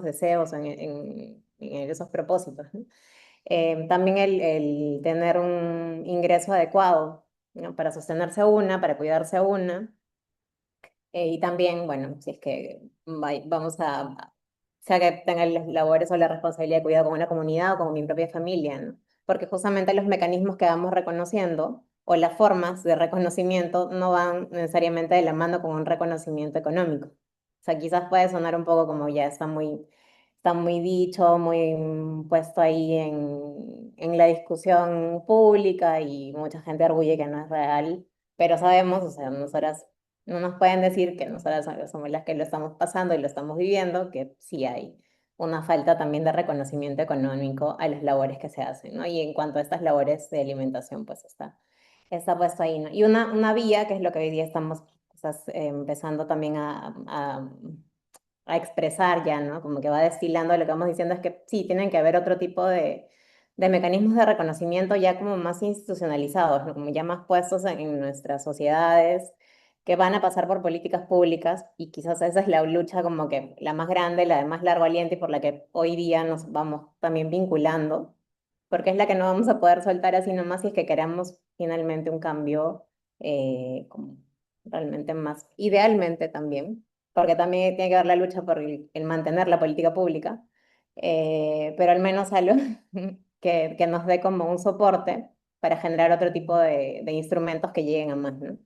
deseos, en esos propósitos, ¿no? También el tener un ingreso adecuado, ¿no? Para sostenerse a una, para cuidarse a una. Y también, bueno, si es que vamos sea que tenga las labores o la responsabilidad de cuidado con una comunidad o con mi propia familia, ¿no? Porque justamente los mecanismos que vamos reconociendo o las formas de reconocimiento no van necesariamente de la mano con un reconocimiento económico. O sea, quizás puede sonar un poco como ya está muy dicho, muy puesto ahí en la discusión pública y mucha gente arguye que no es real, pero sabemos, o sea, nosotras no nos pueden decir que nosotras somos las que lo estamos pasando y lo estamos viviendo, que sí hay una falta también de reconocimiento económico a las labores que se hacen, ¿no? Y en cuanto a estas labores de alimentación, pues está puesto ahí, ¿no? Y una vía, que es lo que hoy día estamos quizás, empezando también a expresar ya, ¿no? Como que va destilando lo que vamos diciendo es que sí, tienen que haber otro tipo de mecanismos de reconocimiento ya como más institucionalizados, ¿no? Como ya más puestos en nuestras sociedades, que van a pasar por políticas públicas y quizás esa es la lucha como que la más grande, la de más largo aliento y por la que hoy día nos vamos también vinculando, porque es la que no vamos a poder soltar así nomás si es que queremos finalmente un cambio como realmente más, idealmente también porque también tiene que haber la lucha por el mantener la política pública, pero al menos algo que nos dé como un soporte para generar otro tipo de instrumentos que lleguen a más, ¿no?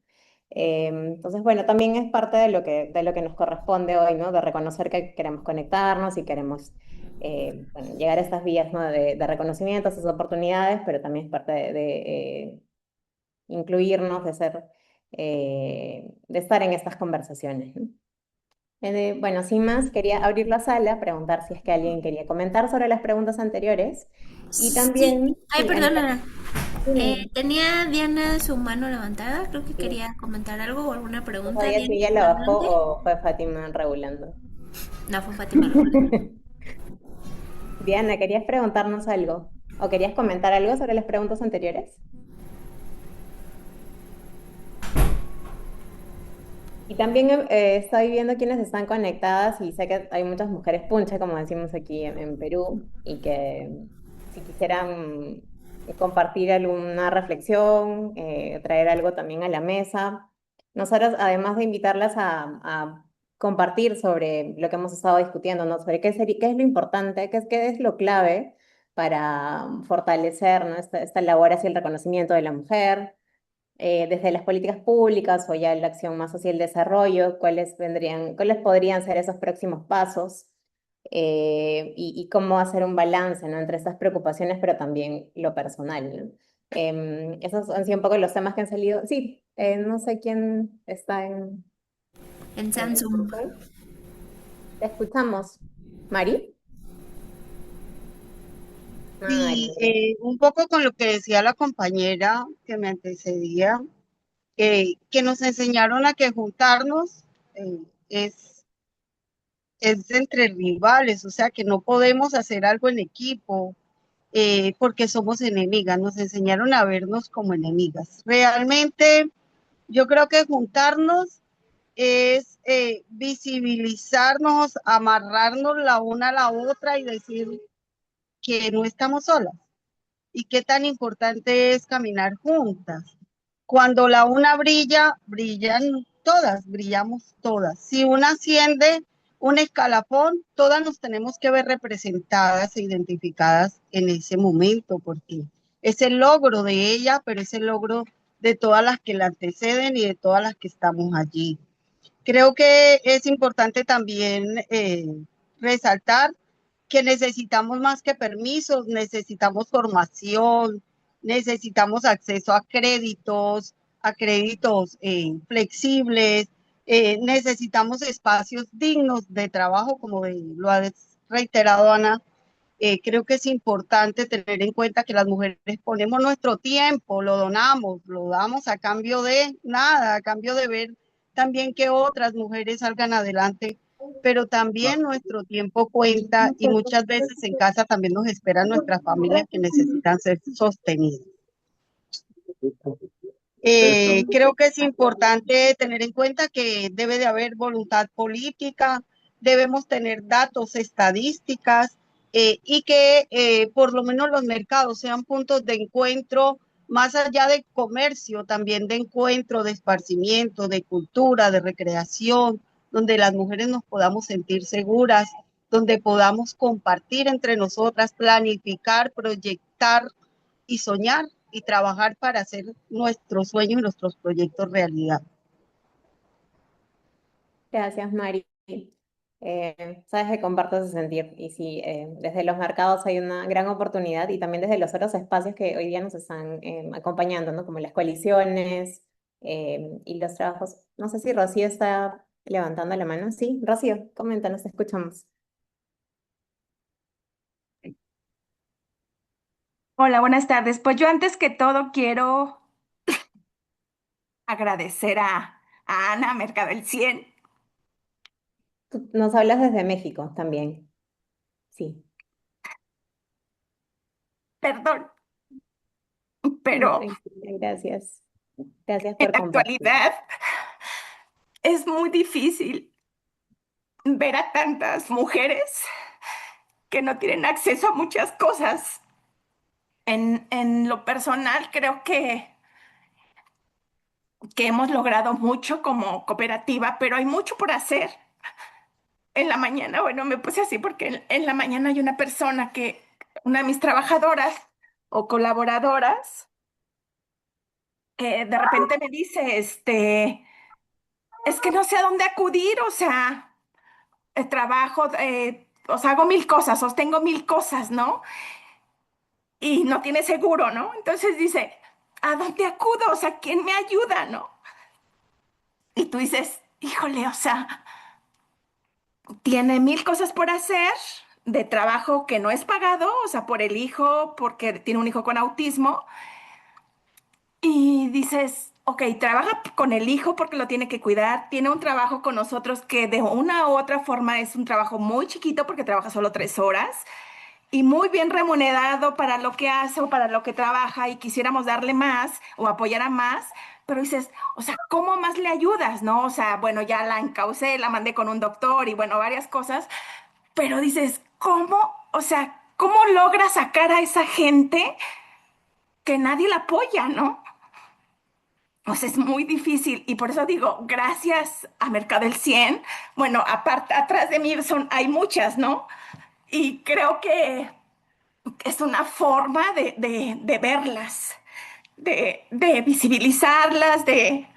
Entonces, bueno, también es parte de lo que nos corresponde hoy, ¿no? De reconocer que queremos conectarnos y queremos bueno, llegar a estas vías, ¿no? De reconocimiento, esas oportunidades, pero también es parte incluirnos, de estar en estas conversaciones, ¿no? Bueno, sin más, quería abrir la sala, preguntar si es que alguien quería comentar sobre las preguntas anteriores. Y Sí, también, ay, sí, Anita, perdona. dime, Tenía Diana su mano levantada, creo que sí, quería comentar algo o alguna no pregunta. sabía si Diana, ella la bajó adelante. o fue Fátima regulando. No, fue Fátima Lola. Diana, ¿querías preguntarnos algo? ¿O querías comentar algo sobre las preguntas anteriores? Y también estoy viendo quiénes están conectadas y sé que hay muchas mujeres puncha, como decimos aquí en Perú, y que si quisieran compartir alguna reflexión, traer algo también a la mesa. Nosotros, además de invitarlas a compartir sobre lo que hemos estado discutiendo, ¿no? Sobre qué es lo importante, qué es lo clave para fortalecer, ¿no? Esta labor hacia el reconocimiento de la mujer desde las políticas públicas o ya la acción más hacia el desarrollo, cuáles podrían ser esos próximos pasos y cómo hacer un balance, ¿no? Entre estas preocupaciones, pero también lo personal, ¿no? Esos han sido un poco los temas que han salido. Sí, no sé quién está En en Samsung. Te escuchamos. ¿Mari? Sí, Mari. un poco con lo que decía la compañera que me antecedía, que nos enseñaron a que juntarnos eh, es, es entre rivales, o sea, que no podemos hacer algo en equipo porque somos enemigas, nos enseñaron a vernos como enemigas. Realmente, yo creo que juntarnos es visibilizarnos, amarrarnos la una a la otra y decir que no estamos solas y qué tan importante es caminar juntas. Cuando la una brilla, brillan todas, brillamos todas. Si una asciende un escalafón, todas nos tenemos que ver representadas e identificadas en ese momento, porque es el logro de ella, pero es el logro de todas las que la anteceden y de todas las que estamos allí. Creo que es importante también resaltar que necesitamos más que permisos, necesitamos formación, necesitamos acceso a créditos flexibles, necesitamos espacios dignos de trabajo, como lo ha reiterado Ana. Creo que es importante tener en cuenta que las mujeres ponemos nuestro tiempo, lo damos a cambio de nada, a cambio de ver también que otras mujeres salgan adelante, pero también nuestro tiempo cuenta y muchas veces en casa también nos esperan nuestras familias que necesitan ser sostenidas. Creo que es importante tener en cuenta que debe de haber voluntad política, debemos tener datos, estadísticas y que por lo menos los mercados sean puntos de encuentro, más allá de comercio, también de encuentro, de esparcimiento, de cultura, de recreación, donde las mujeres nos podamos sentir seguras, donde podamos compartir entre nosotras, planificar, proyectar y soñar y trabajar para hacer nuestros sueños y nuestros proyectos realidad. Gracias, Mari. Sabes que comparto ese sentir y sí, desde los mercados hay una gran oportunidad y también desde los otros espacios que hoy día nos están acompañando, ¿no? Como las coaliciones y los trabajos. No sé si Rocío está levantando la mano. Sí, Rocío, coméntanos, te escuchamos. Hola, buenas tardes. Pues yo antes que todo quiero agradecer a Ana Mercado el 100. Tú nos hablas desde México también. Sí. Perdón, No, pero tranquila, gracias. Gracias en por la compartir. actualidad es muy difícil ver a tantas mujeres que no tienen acceso a muchas cosas. En lo personal, creo que hemos logrado mucho como cooperativa, pero hay mucho por hacer. En la mañana, bueno, me puse así porque en la mañana hay una persona una de mis trabajadoras o colaboradoras, que de repente me dice, es que no sé a dónde acudir, o sea, trabajo, o sea, hago mil cosas, sostengo mil cosas, ¿no? Y no tiene seguro, ¿no? Entonces dice, ¿a dónde acudo? O sea, ¿quién me ayuda, no? Y tú dices, híjole, o sea, tiene mil cosas por hacer de trabajo que no es pagado, o sea, por el hijo, porque tiene un hijo con autismo. Y dices, ok, trabaja con el hijo porque lo tiene que cuidar, tiene un trabajo con nosotros que de una u otra forma es un trabajo muy chiquito porque trabaja solo 3 horas y muy bien remunerado para lo que hace o para lo que trabaja y quisiéramos darle más o apoyar a más, pero dices, o sea, ¿cómo más le ayudas, no? O sea, bueno, ya la encaucé, la mandé con un doctor y bueno, varias cosas, pero dices, ¿cómo? O sea, ¿cómo logras sacar a esa gente que nadie la apoya, ¿no? O sea, es muy difícil y por eso digo, gracias a Mercado del 100, bueno, aparte, atrás de mí hay muchas, ¿no? Y creo que es una forma de verlas, de visibilizarlas, de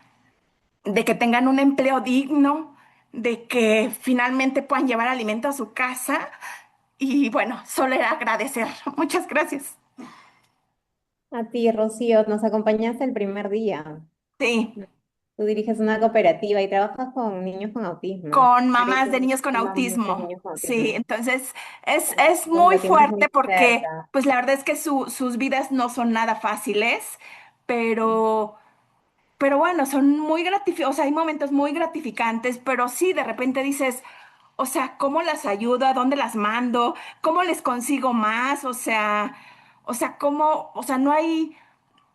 que tengan un empleo digno, de que finalmente puedan llevar alimento a su casa. Y bueno, solo era agradecer. Muchas gracias. A ti, Rocío, nos acompañaste el primer día. Sí. Tú diriges una cooperativa y trabajas con niños con autismo. Con mamás de Directo niños con con mamás de autismo. niños con Sí, autismo. entonces es Pues muy lo tienes fuerte muy porque cerca. pues la verdad es que sus vidas no son nada fáciles, pero, pero bueno, son muy gratificantes, o sea, hay momentos muy gratificantes, pero sí, de repente dices, o sea, ¿cómo las ayudo? ¿A dónde las mando? ¿Cómo les consigo más? O sea, ¿cómo? O sea, no hay.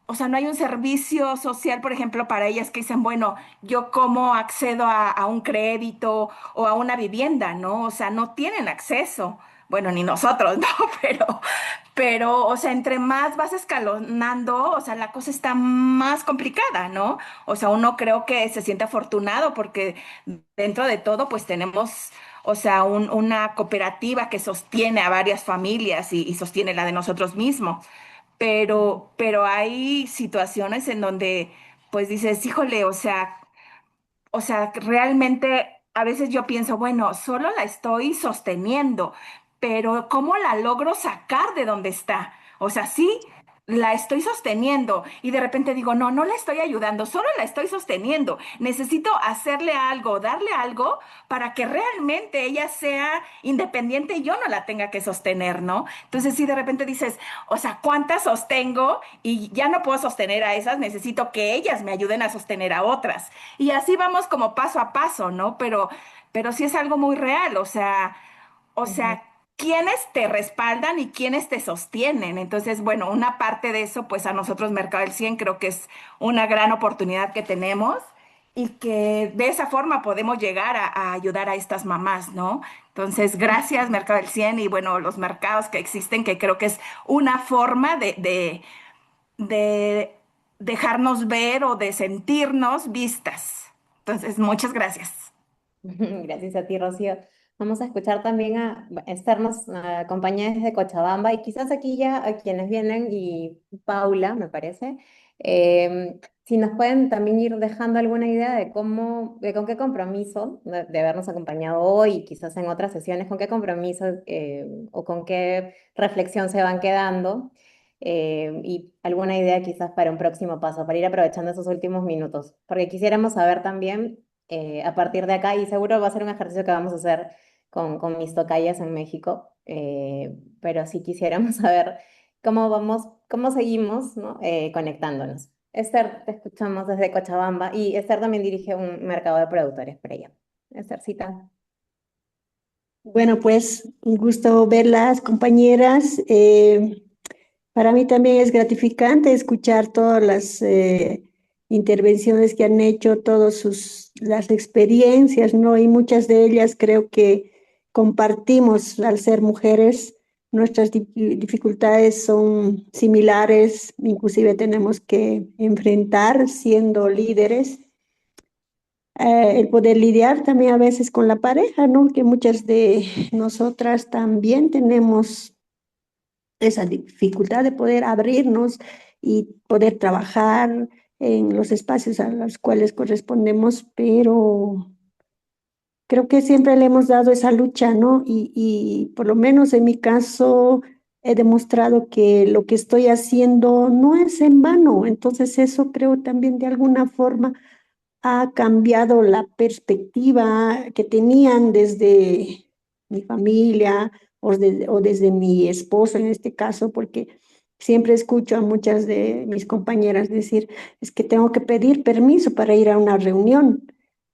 o sea, no hay un servicio social, por ejemplo, para ellas que dicen, bueno, yo cómo accedo a un crédito o a una vivienda, ¿no? O sea, no tienen acceso. Bueno, ni nosotros, ¿no? O sea, entre más vas escalonando, o sea, la cosa está más complicada, ¿no? O sea, uno creo que se siente afortunado porque dentro de todo, pues tenemos, o sea, una cooperativa que sostiene a varias familias y sostiene la de nosotros mismos. Pero hay situaciones en donde, pues dices, híjole, o sea, realmente a veces yo pienso, bueno, solo la estoy sosteniendo, pero ¿cómo la logro sacar de donde está? O sea, sí, la estoy sosteniendo y de repente digo, no, no la estoy ayudando, solo la estoy sosteniendo. Necesito hacerle algo, darle algo para que realmente ella sea independiente y yo no la tenga que sostener, ¿no? Entonces, sí, de repente dices, o sea, ¿cuántas sostengo? Y ya no puedo sostener a esas, necesito que ellas me ayuden a sostener a otras. Y así vamos como paso a paso, ¿no? Pero sí es algo muy real, o Ujú. sea, ¿quiénes te respaldan y quiénes te sostienen? Entonces, bueno, una parte de eso, pues a nosotros Mercado del 100 creo que es una gran oportunidad que tenemos y que de esa forma podemos llegar a ayudar a estas mamás, ¿no? Entonces, gracias Mercado del 100 y bueno, los mercados que existen, que creo que es una forma de dejarnos ver o de sentirnos vistas. Entonces, muchas gracias. Gracias a ti, Rocío. Vamos a escuchar también a Esther nos acompaña desde Cochabamba y quizás aquí ya a quienes vienen y Paula, me parece, si nos pueden también ir dejando alguna idea de cómo, de con qué compromiso de habernos acompañado hoy y quizás en otras sesiones, con qué compromiso o con qué reflexión se van quedando y alguna idea quizás para un próximo paso, para ir aprovechando esos últimos minutos, porque quisiéramos saber también a partir de acá y seguro va a ser un ejercicio que vamos a hacer con mis tocayas en México, pero sí quisiéramos saber cómo vamos, cómo seguimos, ¿no? Conectándonos. Esther, te escuchamos desde Cochabamba y Esther también dirige un mercado de productores para ella. Esthercita. Bueno, pues un gusto verlas, compañeras. Para mí también es gratificante escuchar todas las intervenciones que han hecho, todas las experiencias, ¿no? Y muchas de ellas creo que compartimos al ser mujeres. Nuestras dificultades son similares, inclusive tenemos que enfrentar siendo líderes el poder lidiar también a veces con la pareja, ¿no? Que muchas de nosotras también tenemos esa dificultad de poder abrirnos y poder trabajar en los espacios a los cuales correspondemos, pero creo que siempre le hemos dado esa lucha, ¿no? Y por lo menos en mi caso he demostrado que lo que estoy haciendo no es en vano, entonces eso creo también de alguna forma ha cambiado la perspectiva que tenían desde mi familia o desde mi esposo en este caso, porque siempre escucho a muchas de mis compañeras decir, es que tengo que pedir permiso para ir a una reunión.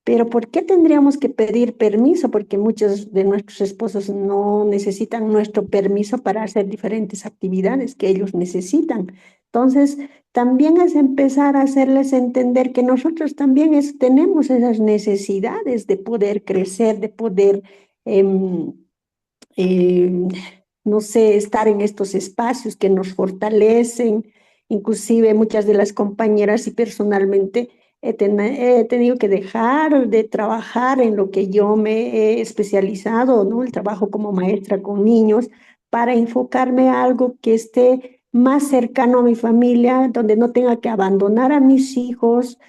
Pero ¿por qué tendríamos que pedir permiso? Porque muchos de nuestros esposos no necesitan nuestro permiso para hacer diferentes actividades que ellos necesitan. Entonces, también es empezar a hacerles entender que nosotros también tenemos esas necesidades de poder crecer, de poder, em, em, no sé, estar en estos espacios que nos fortalecen. Inclusive muchas de las compañeras y personalmente he tenido que dejar de trabajar en lo que yo me he especializado, ¿no? El trabajo como maestra con niños, para enfocarme a algo que esté más cercano a mi familia, donde no tenga que abandonar a mis hijos,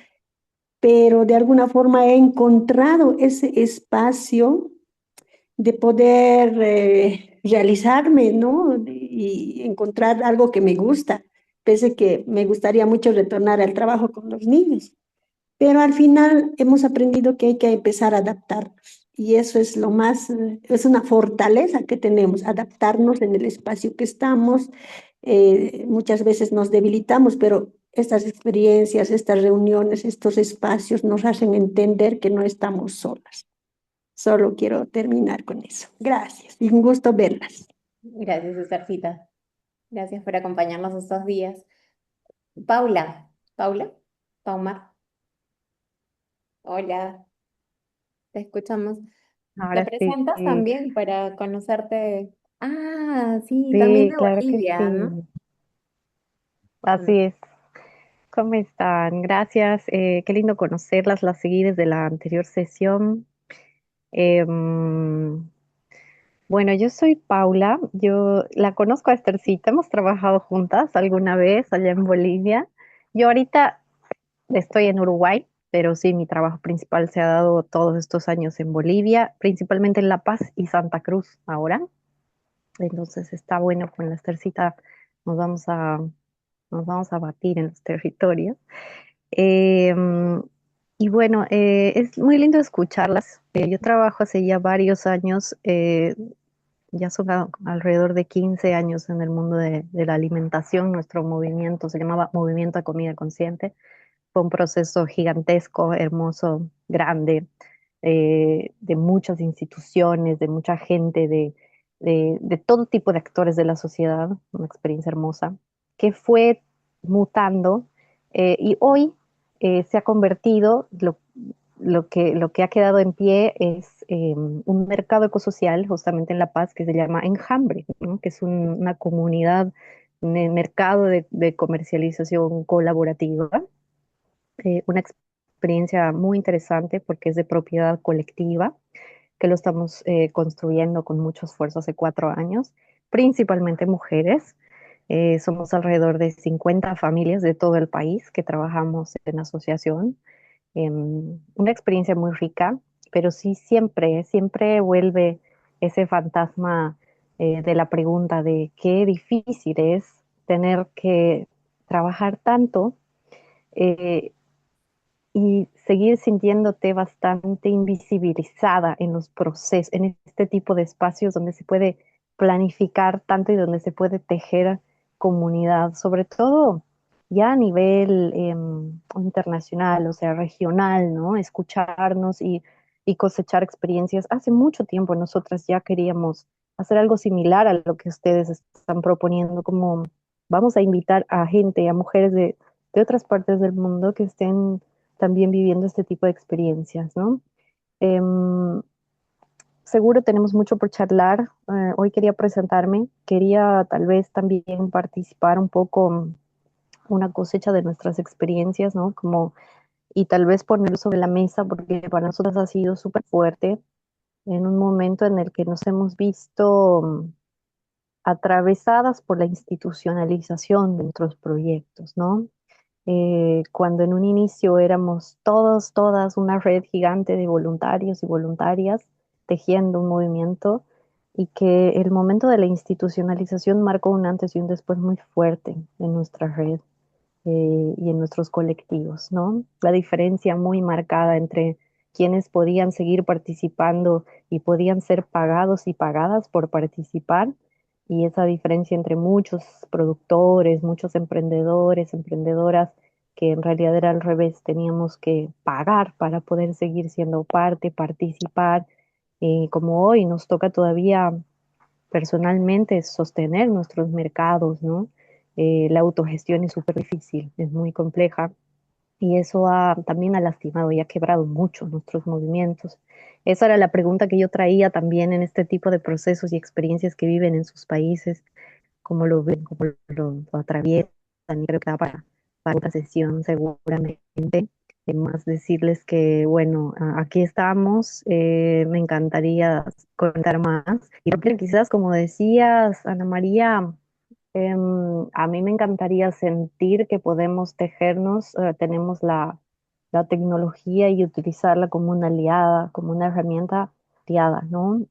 pero de alguna forma he encontrado ese espacio de poder realizarme, ¿no? Y encontrar algo que me gusta, pese que me gustaría mucho retornar al trabajo con los niños. Pero al final hemos aprendido que hay que empezar a adaptarnos. Y eso es lo más, es una fortaleza que tenemos, adaptarnos en el espacio que estamos. Muchas veces nos debilitamos, pero estas experiencias, estas reuniones, estos espacios nos hacen entender que no estamos solas. Solo quiero terminar con eso. Gracias y un gusto verlas. Gracias, Esthercita. Gracias por acompañarnos estos días. Paula, Paula, Paumar, hola, te escuchamos. ¿Te Ahora sí, presentas también para conocerte? Ah, sí, también sí, de claro que Bolivia, ¿no? sí. Así es. ¿Cómo están? Gracias. Qué lindo conocerlas. Las seguí desde la anterior sesión. Em, bueno, yo soy Paula. Yo la conozco a Esthercita. Hemos trabajado juntas alguna vez allá en Bolivia. Yo ahorita estoy en Uruguay, pero sí, mi trabajo principal se ha dado todos estos años en Bolivia, principalmente en La Paz y Santa Cruz ahora. Entonces está bueno con la Esthercita. Nos vamos a nos vamos a batir en los territorios. Eh, y bueno, es muy lindo escucharlas. Yo trabajo hace ya varios años, ya son alrededor de 15 años en el mundo de la alimentación. Nuestro movimiento se llamaba Movimiento a Comida Consciente. Fue un proceso gigantesco, hermoso, grande, de muchas instituciones, de mucha gente, de todo tipo de actores de la sociedad, una experiencia hermosa, que fue mutando y hoy se ha convertido, lo que ha quedado en pie es un mercado ecosocial justamente en La Paz que se llama Enjambre, ¿no? Que es una comunidad, un mercado de comercialización colaborativa, una experiencia muy interesante porque es de propiedad colectiva, que lo estamos construyendo con mucho esfuerzo hace 4 años, principalmente mujeres. Somos alrededor de 50 familias de todo el país que trabajamos en asociación. Una experiencia muy rica, pero sí siempre, siempre vuelve ese fantasma de la pregunta de qué difícil es tener que trabajar tanto eh, y seguir sintiéndote bastante invisibilizada en los procesos, en este tipo de espacios donde se puede planificar tanto y donde se puede tejer comunidad, sobre todo ya a nivel internacional, o sea, regional, ¿no? Escucharnos y cosechar experiencias. Hace mucho tiempo nosotras ya queríamos hacer algo similar a lo que ustedes están proponiendo, como vamos a invitar a gente, a mujeres de otras partes del mundo que estén también viviendo este tipo de experiencias, ¿no? Em, Seguro tenemos mucho por charlar. Hoy quería presentarme, quería tal vez también participar un poco, una cosecha de nuestras experiencias, ¿no? Como, y tal vez ponerlo sobre la mesa, porque para nosotros ha sido súper fuerte en un momento en el que nos hemos visto atravesadas por la institucionalización de nuestros proyectos, ¿no? Cuando en un inicio éramos todos, todas una red gigante de voluntarios y voluntarias tejiendo un movimiento y que el momento de la institucionalización marcó un antes y un después muy fuerte en nuestra red y en nuestros colectivos, ¿no? La diferencia muy marcada entre quienes podían seguir participando y podían ser pagados y pagadas por participar, y esa diferencia entre muchos productores, muchos emprendedores, emprendedoras, que en realidad era al revés, teníamos que pagar para poder seguir siendo parte, participar, como hoy nos toca todavía personalmente sostener nuestros mercados, ¿no? La autogestión es súper difícil, es muy compleja y eso también ha lastimado y ha quebrado mucho nuestros movimientos. Esa era la pregunta que yo traía también en este tipo de procesos y experiencias que viven en sus países, cómo lo ven, cómo lo atraviesan, y creo que da para otra sesión seguramente. Más decirles que, bueno, aquí estamos, me encantaría contar más. Y creo que quizás, como decías, Ana María, a mí me encantaría sentir que podemos tejernos, tenemos la tecnología y utilizarla como una aliada, como una herramienta aliada, ¿no?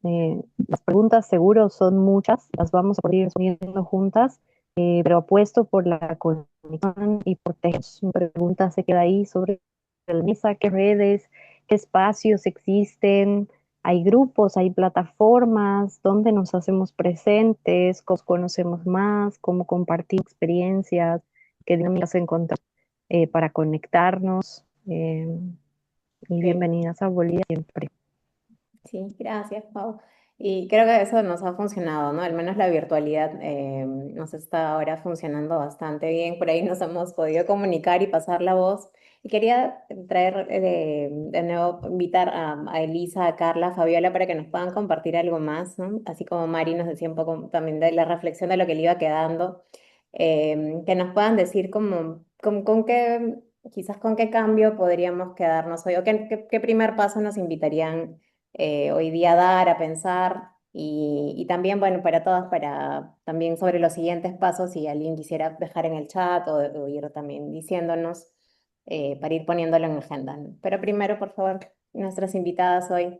Las preguntas seguro son muchas, las vamos a ir respondiendo juntas, pero apuesto por la conexión y por tejer. Mi pregunta se queda ahí sobre la mesa, qué redes, qué espacios existen, hay grupos, hay plataformas donde nos hacemos presentes, cómo conocemos más, cómo compartir experiencias, qué dinámicas encontrar para conectarnos. Y Sí, bienvenidas a Bolivia siempre. sí, gracias, Pau. Y creo que eso nos ha funcionado, ¿no? Al menos la virtualidad nos está ahora funcionando bastante bien. Por ahí nos hemos podido comunicar y pasar la voz. Y quería traer de nuevo, invitar a Elisa, a Carla, a Fabiola para que nos puedan compartir algo más, ¿no? Así como Mari nos decía un poco también de la reflexión de lo que le iba quedando, que nos puedan decir con qué, quizás con qué cambio podríamos quedarnos hoy, o qué primer paso nos invitarían hoy día a dar, a pensar, y también, bueno, para todas, para también sobre los siguientes pasos, si alguien quisiera dejar en el chat o ir también diciéndonos para ir poniéndolo en agenda, ¿no? Pero primero, por favor, nuestras invitadas hoy,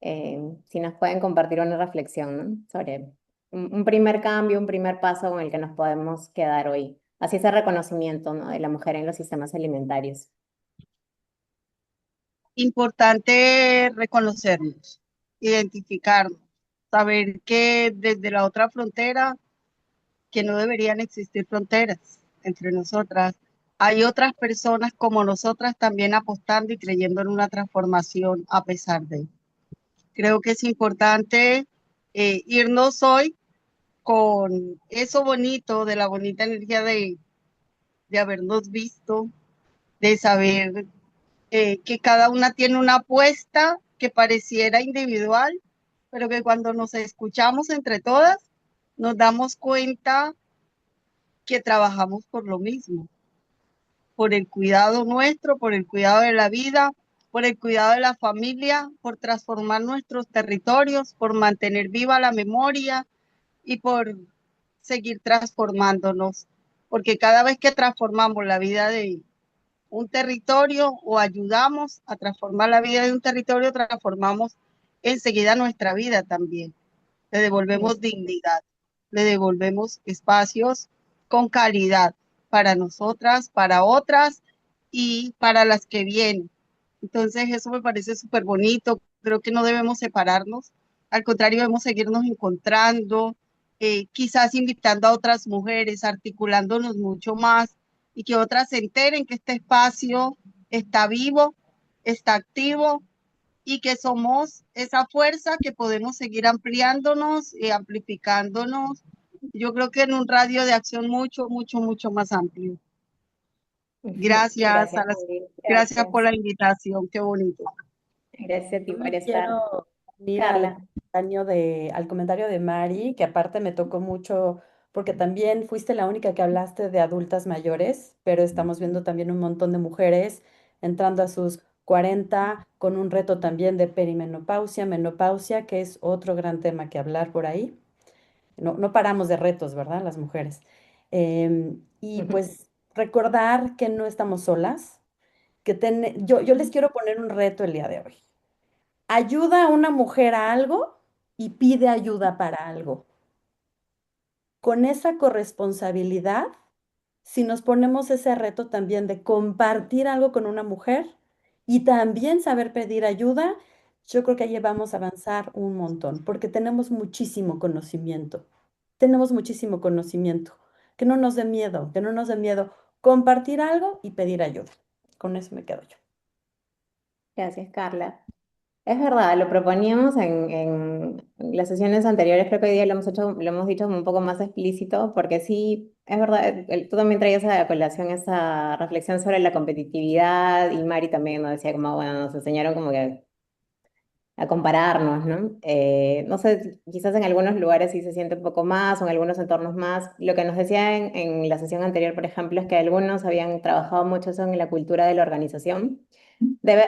si nos pueden compartir una reflexión, ¿no? Sobre un primer cambio, un primer paso con el que nos podemos quedar hoy. Así ese reconocimiento, ¿no? De la mujer en los sistemas alimentarios. Importante reconocernos, identificarnos, saber que desde la otra frontera, que no deberían existir fronteras entre nosotras, hay otras personas como nosotras también apostando y creyendo en una transformación a pesar de. Creo que es importante irnos hoy con eso bonito, de la bonita energía de habernos visto, de saber que cada una tiene una apuesta que pareciera individual, pero que cuando nos escuchamos entre todas, nos damos cuenta que trabajamos por lo mismo, por el cuidado nuestro, por el cuidado de la vida, por el cuidado de la familia, por transformar nuestros territorios, por mantener viva la memoria y por seguir transformándonos, porque cada vez que transformamos la vida de un territorio o ayudamos a transformar la vida de un territorio, transformamos enseguida nuestra vida también. Le devolvemos dignidad, le devolvemos espacios con calidad para nosotras, para otras y para las que vienen. Entonces eso me parece súper bonito. Creo que no debemos separarnos, al contrario, debemos seguirnos encontrando, quizás invitando a otras mujeres, articulándonos mucho más y que otras se enteren que este espacio está vivo, está activo y que somos esa fuerza que podemos seguir ampliándonos y amplificándonos. Yo creo que en un radio de acción mucho, mucho, mucho más amplio. Gracias, Gracias, Judith. gracias por Gracias. la invitación, qué bonito. Gracias a ti Yo por me estar. quiero unir Carla. al comentario de Mari, que aparte me tocó mucho, porque también fuiste la única que hablaste de adultas mayores, pero estamos viendo también un montón de mujeres entrando a sus 40 con un reto también de perimenopausia, menopausia, que es otro gran tema que hablar por ahí. No, no paramos de retos, ¿verdad? Las mujeres. Y pues recordar que no estamos solas, yo les quiero poner un reto el día de hoy. Ayuda a una mujer a algo y pide ayuda para algo. Con esa corresponsabilidad, si nos ponemos ese reto también de compartir algo con una mujer y también saber pedir ayuda, yo creo que ahí vamos a avanzar un montón, porque tenemos muchísimo conocimiento. Tenemos muchísimo conocimiento. Que no nos dé miedo, que no nos dé miedo compartir algo y pedir ayuda. Con eso me quedo yo. Gracias, Carla. Es verdad, lo proponíamos en las sesiones anteriores, creo que hoy día lo hemos hecho, lo hemos dicho un poco más explícito, porque sí, es verdad, tú también traías a colación esa reflexión sobre la competitividad y Mari también nos decía como, bueno, nos enseñaron como que a compararnos, ¿no? No sé, quizás en algunos lugares sí se siente un poco más o en algunos entornos más. Lo que nos decía en la sesión anterior, por ejemplo, es que algunos habían trabajado mucho eso en la cultura de la organización.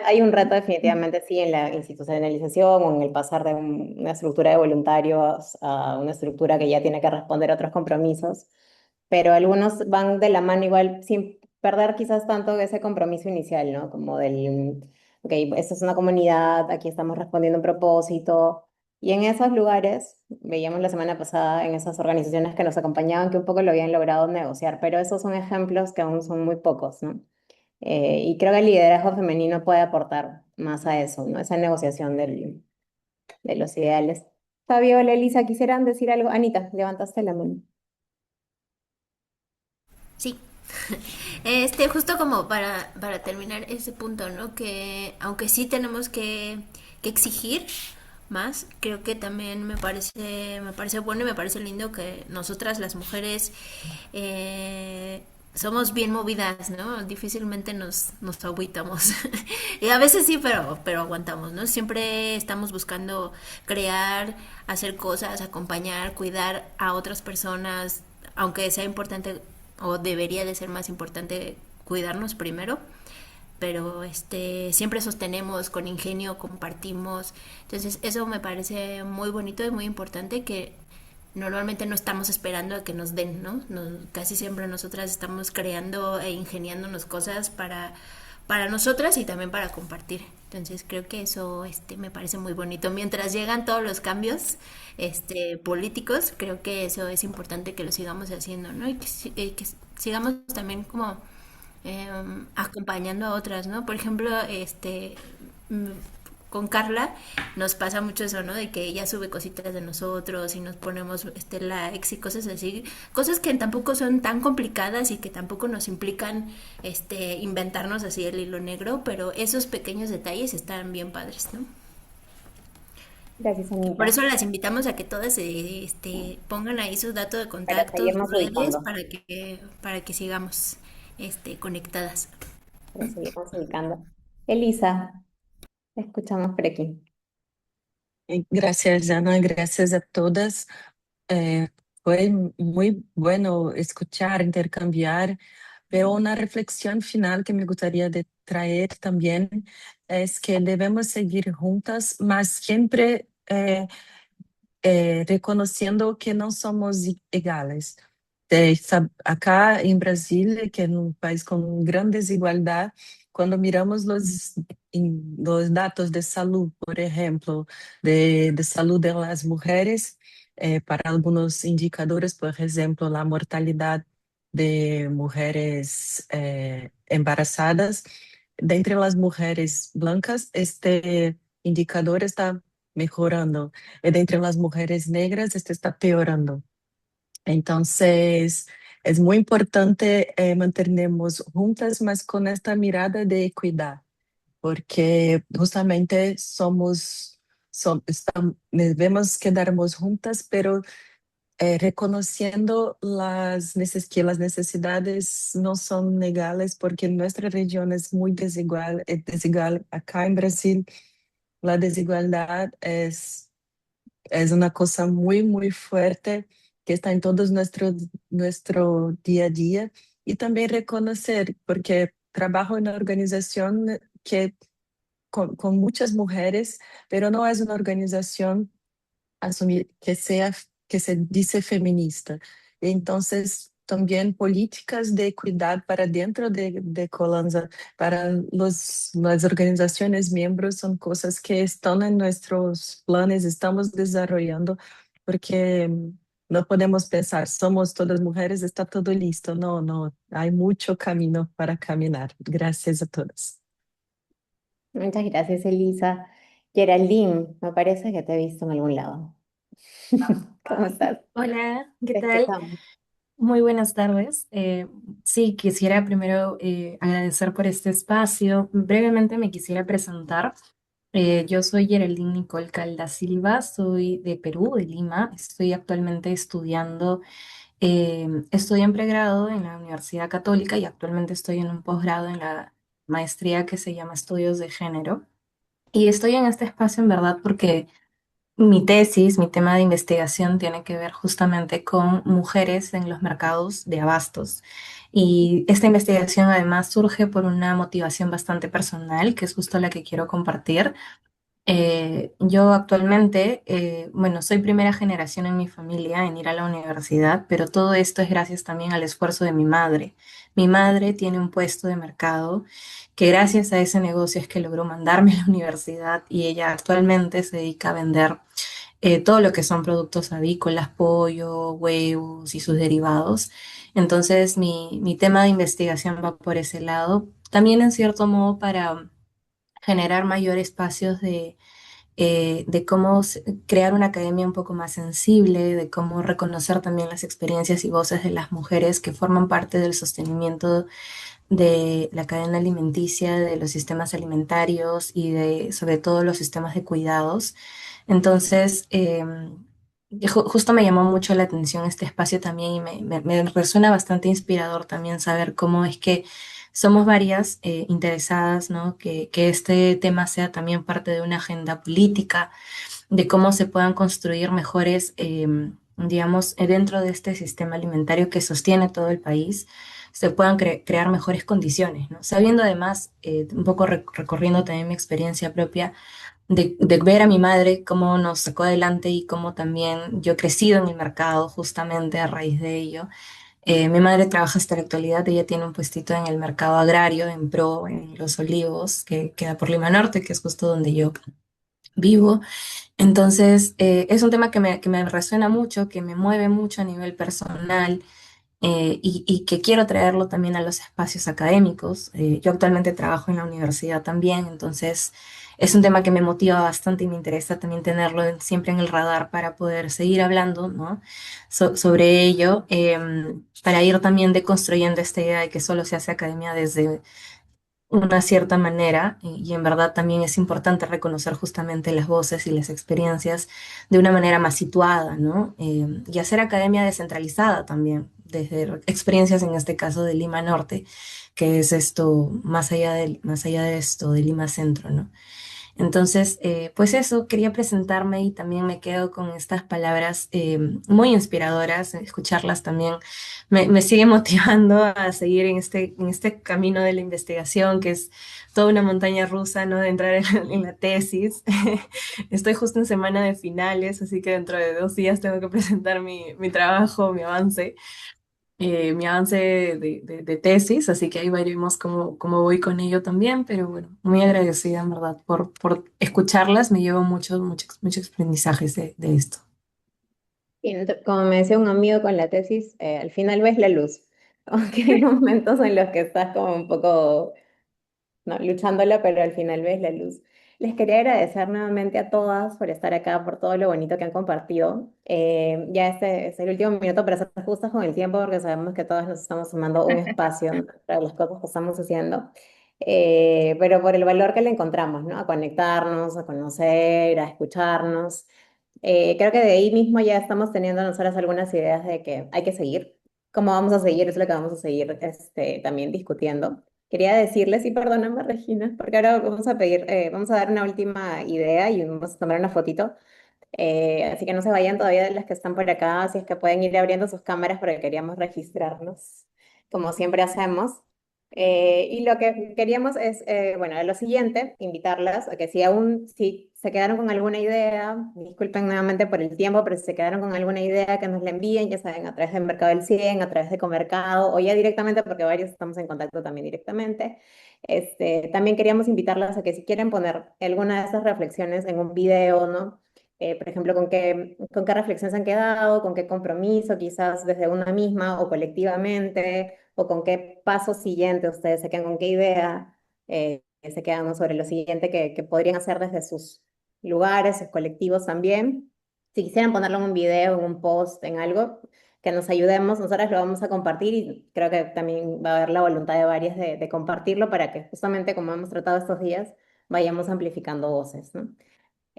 Hay un reto definitivamente, sí, en la institucionalización o en el pasar de una estructura de voluntarios a una estructura que ya tiene que responder a otros compromisos, pero algunos van de la mano igual sin perder quizás tanto ese compromiso inicial, ¿no? Como del, ok, esta es una comunidad, aquí estamos respondiendo a un propósito. Y en esos lugares, veíamos la semana pasada en esas organizaciones que nos acompañaban que un poco lo habían logrado negociar, pero esos son ejemplos que aún son muy pocos, ¿no? Y creo que el liderazgo femenino puede aportar más a eso, ¿no? Esa negociación de los ideales. Fabiola, Elisa, ¿quisieran decir algo? Anita, levantaste la mano. Sí. Justo como para terminar ese punto, ¿no? Que aunque sí tenemos que exigir, más. Creo que también me parece bueno y me parece lindo que nosotras las mujeres somos bien movidas, ¿no? Difícilmente nos agüitamos. Y a veces sí, pero aguantamos, ¿no? Siempre estamos buscando crear, hacer cosas, acompañar, cuidar a otras personas, aunque sea importante o debería de ser más importante cuidarnos primero, pero siempre sostenemos con ingenio, compartimos. Entonces eso me parece muy bonito y muy importante, que normalmente no estamos esperando a que nos den, ¿no? Casi siempre nosotras estamos creando e ingeniándonos cosas para nosotras y también para compartir. Entonces creo que eso me parece muy bonito. Mientras llegan todos los cambios políticos, creo que eso es importante que lo sigamos haciendo, ¿no? Y que sigamos también como acompañando a otras, ¿no? Por ejemplo, mm, con Carla nos pasa mucho eso, ¿no? De que ella sube cositas de nosotros y nos ponemos likes y cosas así, cosas que tampoco son tan complicadas y que tampoco nos implican inventarnos así el hilo negro, pero esos pequeños detalles están bien padres, ¿no? Gracias, Por Anita, eso las invitamos a que todas pongan ahí sus datos de para contacto, seguirnos sus redes, ubicando, para que sigamos conectadas. para seguirnos ubicando. Elisa, te escuchamos por aquí. Gracias, Ana, gracias a todas. Fue muy bueno escuchar, intercambiar, pero una reflexión final que me gustaría de traer también es que debemos seguir juntas, mas siempre reconociendo que não somos iguais. Acá em Brasília, que é um país com grande desigualdade, quando miramos os dados de saúde, por exemplo, de saúde das mulheres, para alguns indicadores, por exemplo, a mortalidade de mulheres embarazadas, dentre as mulheres blancas, este indicador está mejorando. Entre las mujeres negras este está peorando. Entonces, es muy importante mantenernos juntas, mas con esta mirada de equidad, porque justamente debemos quedarnos juntas, pero reconociendo que las necesidades no son negales, porque nuestra región es muy desigual, desigual. Acá en Brasil, la desigualdad es una cosa muy, muy fuerte que está en todos nuestro día a día y también reconocer, porque trabajo en una organización que con muchas mujeres, pero no es una organización asumir que se dice feminista. Entonces, también políticas de equidad para dentro de Colanza, para las organizaciones miembros, son cosas que están en nuestros planes, estamos desarrollando, porque no podemos pensar, somos todas mujeres, está todo listo. No, no, hay mucho camino para caminar. Gracias a todas. Muchas gracias, Elisa. Geraldine, me parece que te he visto en algún lado. ¿Cómo estás? Hola, ¿qué Te tal? escuchamos. Muy buenas tardes. Sí, quisiera primero agradecer por este espacio. Brevemente me quisiera presentar. Yo soy Geraldine Nicole Calda Silva, soy de Perú, de Lima. Estoy actualmente estudiando, estudio en pregrado en la Universidad Católica y actualmente estoy en un posgrado en la maestría que se llama Estudios de Género. Y estoy en este espacio en verdad porque mi tesis, mi tema de investigación tiene que ver justamente con mujeres en los mercados de abastos. Y esta investigación además surge por una motivación bastante personal, que es justo la que quiero compartir. Yo actualmente, bueno, soy primera generación en mi familia en ir a la universidad, pero todo esto es gracias también al esfuerzo de mi madre. Mi madre tiene un puesto de mercado que gracias a ese negocio es que logró mandarme a la universidad y ella actualmente se dedica a vender todo lo que son productos avícolas, pollo, huevos y sus derivados. Entonces, mi tema de investigación va por ese lado. También en cierto modo para generar mayor espacios de cómo crear una academia un poco más sensible, de cómo reconocer también las experiencias y voces de las mujeres que forman parte del sostenimiento de la cadena alimenticia, de los sistemas alimentarios y de sobre todo los sistemas de cuidados. Entonces, justo me llamó mucho la atención este espacio también y me resuena bastante inspirador también saber cómo es que somos varias interesadas, ¿no? Que este tema sea también parte de una agenda política, de cómo se puedan construir mejores, digamos, dentro de este sistema alimentario que sostiene todo el país, se puedan crear mejores condiciones, ¿no? Sabiendo además, un poco recorriendo también mi experiencia propia, de ver a mi madre cómo nos sacó adelante y cómo también yo he crecido en el mercado justamente a raíz de ello. Mi madre trabaja hasta la actualidad, ella tiene un puestito en el mercado agrario, en Pro, en Los Olivos, que queda por Lima Norte, que es justo donde yo vivo. Entonces, es un tema que me resuena mucho, que me mueve mucho a nivel personal, y que quiero traerlo también a los espacios académicos. Yo actualmente trabajo en la universidad también, entonces es un tema que me motiva bastante y me interesa también tenerlo siempre en el radar para poder seguir hablando, ¿no? Sobre ello, para ir también deconstruyendo esta idea de que solo se hace academia desde una cierta manera y en verdad también es importante reconocer justamente las voces y las experiencias de una manera más situada, ¿no? Y hacer academia descentralizada también, desde experiencias en este caso de Lima Norte, que es esto, más allá de esto, de Lima Centro, ¿no? Entonces, pues eso, quería presentarme y también me quedo con estas palabras muy inspiradoras, escucharlas también me sigue motivando a seguir en este camino de la investigación, que es toda una montaña rusa, ¿no? De entrar en la tesis. Estoy justo en semana de finales, así que dentro de 2 días tengo que presentar mi trabajo, mi avance de tesis, así que ahí veremos cómo voy con ello también, pero bueno, muy agradecida en verdad por escucharlas, me llevo muchos aprendizajes de esto. Y como me decía un amigo con la tesis, al final ves la luz. Aunque hay momentos en los que estás como un poco, ¿no? Luchándola, pero al final ves la luz. Les quería agradecer nuevamente a todas por estar acá, por todo lo bonito que han compartido. Ya este es el último minuto para ser justas con el tiempo, porque sabemos que todas nos estamos sumando un espacio, ¿no? Para las cosas que estamos haciendo. Pero por el valor que le encontramos, ¿no? A conectarnos, a conocer, a escucharnos. Creo que de ahí mismo ya estamos teniendo nosotras algunas ideas de que hay que seguir. ¿Cómo vamos a seguir? Es lo que vamos a seguir también discutiendo. Quería decirles, y perdóname, Regina, porque ahora vamos a pedir, vamos a dar una última idea y vamos a tomar una fotito. Así que no se vayan todavía de las que están por acá, si es que pueden ir abriendo sus cámaras porque queríamos registrarnos, como siempre hacemos. Y lo que queríamos es, bueno, lo siguiente, invitarlas a que si se quedaron con alguna idea, disculpen nuevamente por el tiempo, pero si se quedaron con alguna idea, que nos la envíen, ya saben, a través de Mercado del 100, a través de Comercado, o ya directamente, porque varios estamos en contacto también directamente. También queríamos invitarlas a que si quieren poner alguna de esas reflexiones en un video, ¿no? Por ejemplo, con qué reflexión se han quedado, con qué compromiso, quizás desde una misma o colectivamente, o con qué paso siguiente ustedes se quedan, con qué idea se quedan, ¿no? Sobre lo siguiente que podrían hacer desde sus lugares, sus colectivos también. Si quisieran ponerlo en un video, en un post, en algo, que nos ayudemos, nosotras lo vamos a compartir y creo que también va a haber la voluntad de varias de compartirlo para que justamente como hemos tratado estos días, vayamos amplificando voces, ¿no?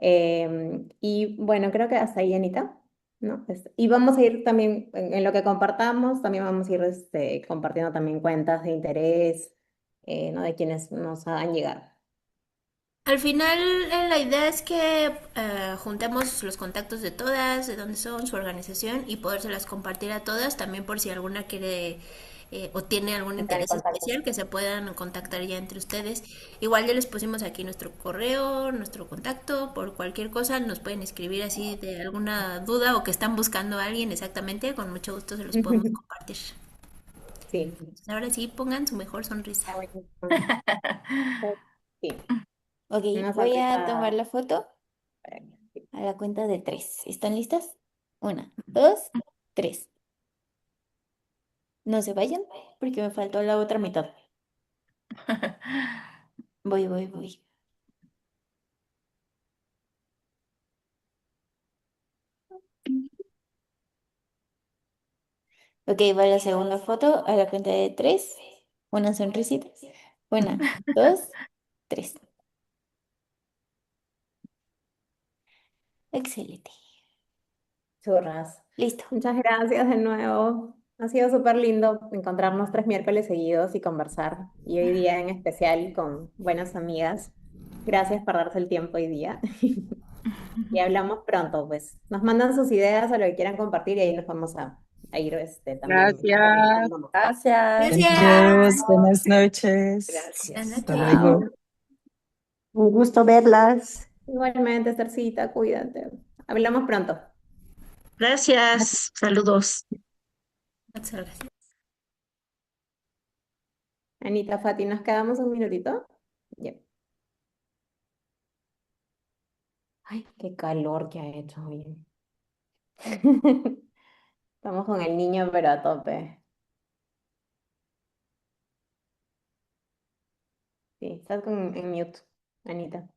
Y bueno, creo que hasta ahí, Anita, ¿no? Y vamos a ir también, en lo que compartamos, también vamos a ir compartiendo también cuentas de interés, ¿no? De quienes nos hagan llegar. Al final, la idea es que juntemos los contactos de todas, de dónde son, su organización y podérselas compartir a todas, también por si alguna quiere o tiene algún Entrar en interés contacto. especial que se puedan contactar ya entre ustedes. Igual ya les pusimos aquí nuestro correo, nuestro contacto, por cualquier cosa nos pueden escribir así de alguna duda o que están buscando a alguien exactamente, con mucho gusto se los podemos compartir. Sí, Ahora sí, pongan su mejor sonrisa. está buenísimo. Sí, Ok, una voy a tomar sonrisa. la foto a la cuenta de 3. ¿Están listas? Una, dos, tres. No se vayan porque me faltó la otra mitad. Voy. Ok, va la segunda foto a la cuenta de 3. Una sonrisita. Una, dos, tres. Excelente. Churras. Listo. Muchas gracias de nuevo. Ha sido súper lindo encontrarnos 3 miércoles seguidos y conversar. Y hoy día en especial con buenas amigas. Gracias por darse el tiempo hoy día. Y hablamos pronto, pues. Nos mandan sus ideas a lo que quieran compartir y ahí nos vamos a ir también Gracias. comentando. Gracias. Gracias. Buenas noches. Gracias. Hasta Buenas noches. luego. Chao. Un gusto verlas. Igualmente, Esthercita, cuídate. Hablamos pronto. Gracias, saludos. Muchas gracias. Anita, Fati, ¿nos quedamos un minutito? Ya. Ay, qué calor que ha hecho hoy. Estamos con el niño, pero a tope. Sí, estás en mute, Anita.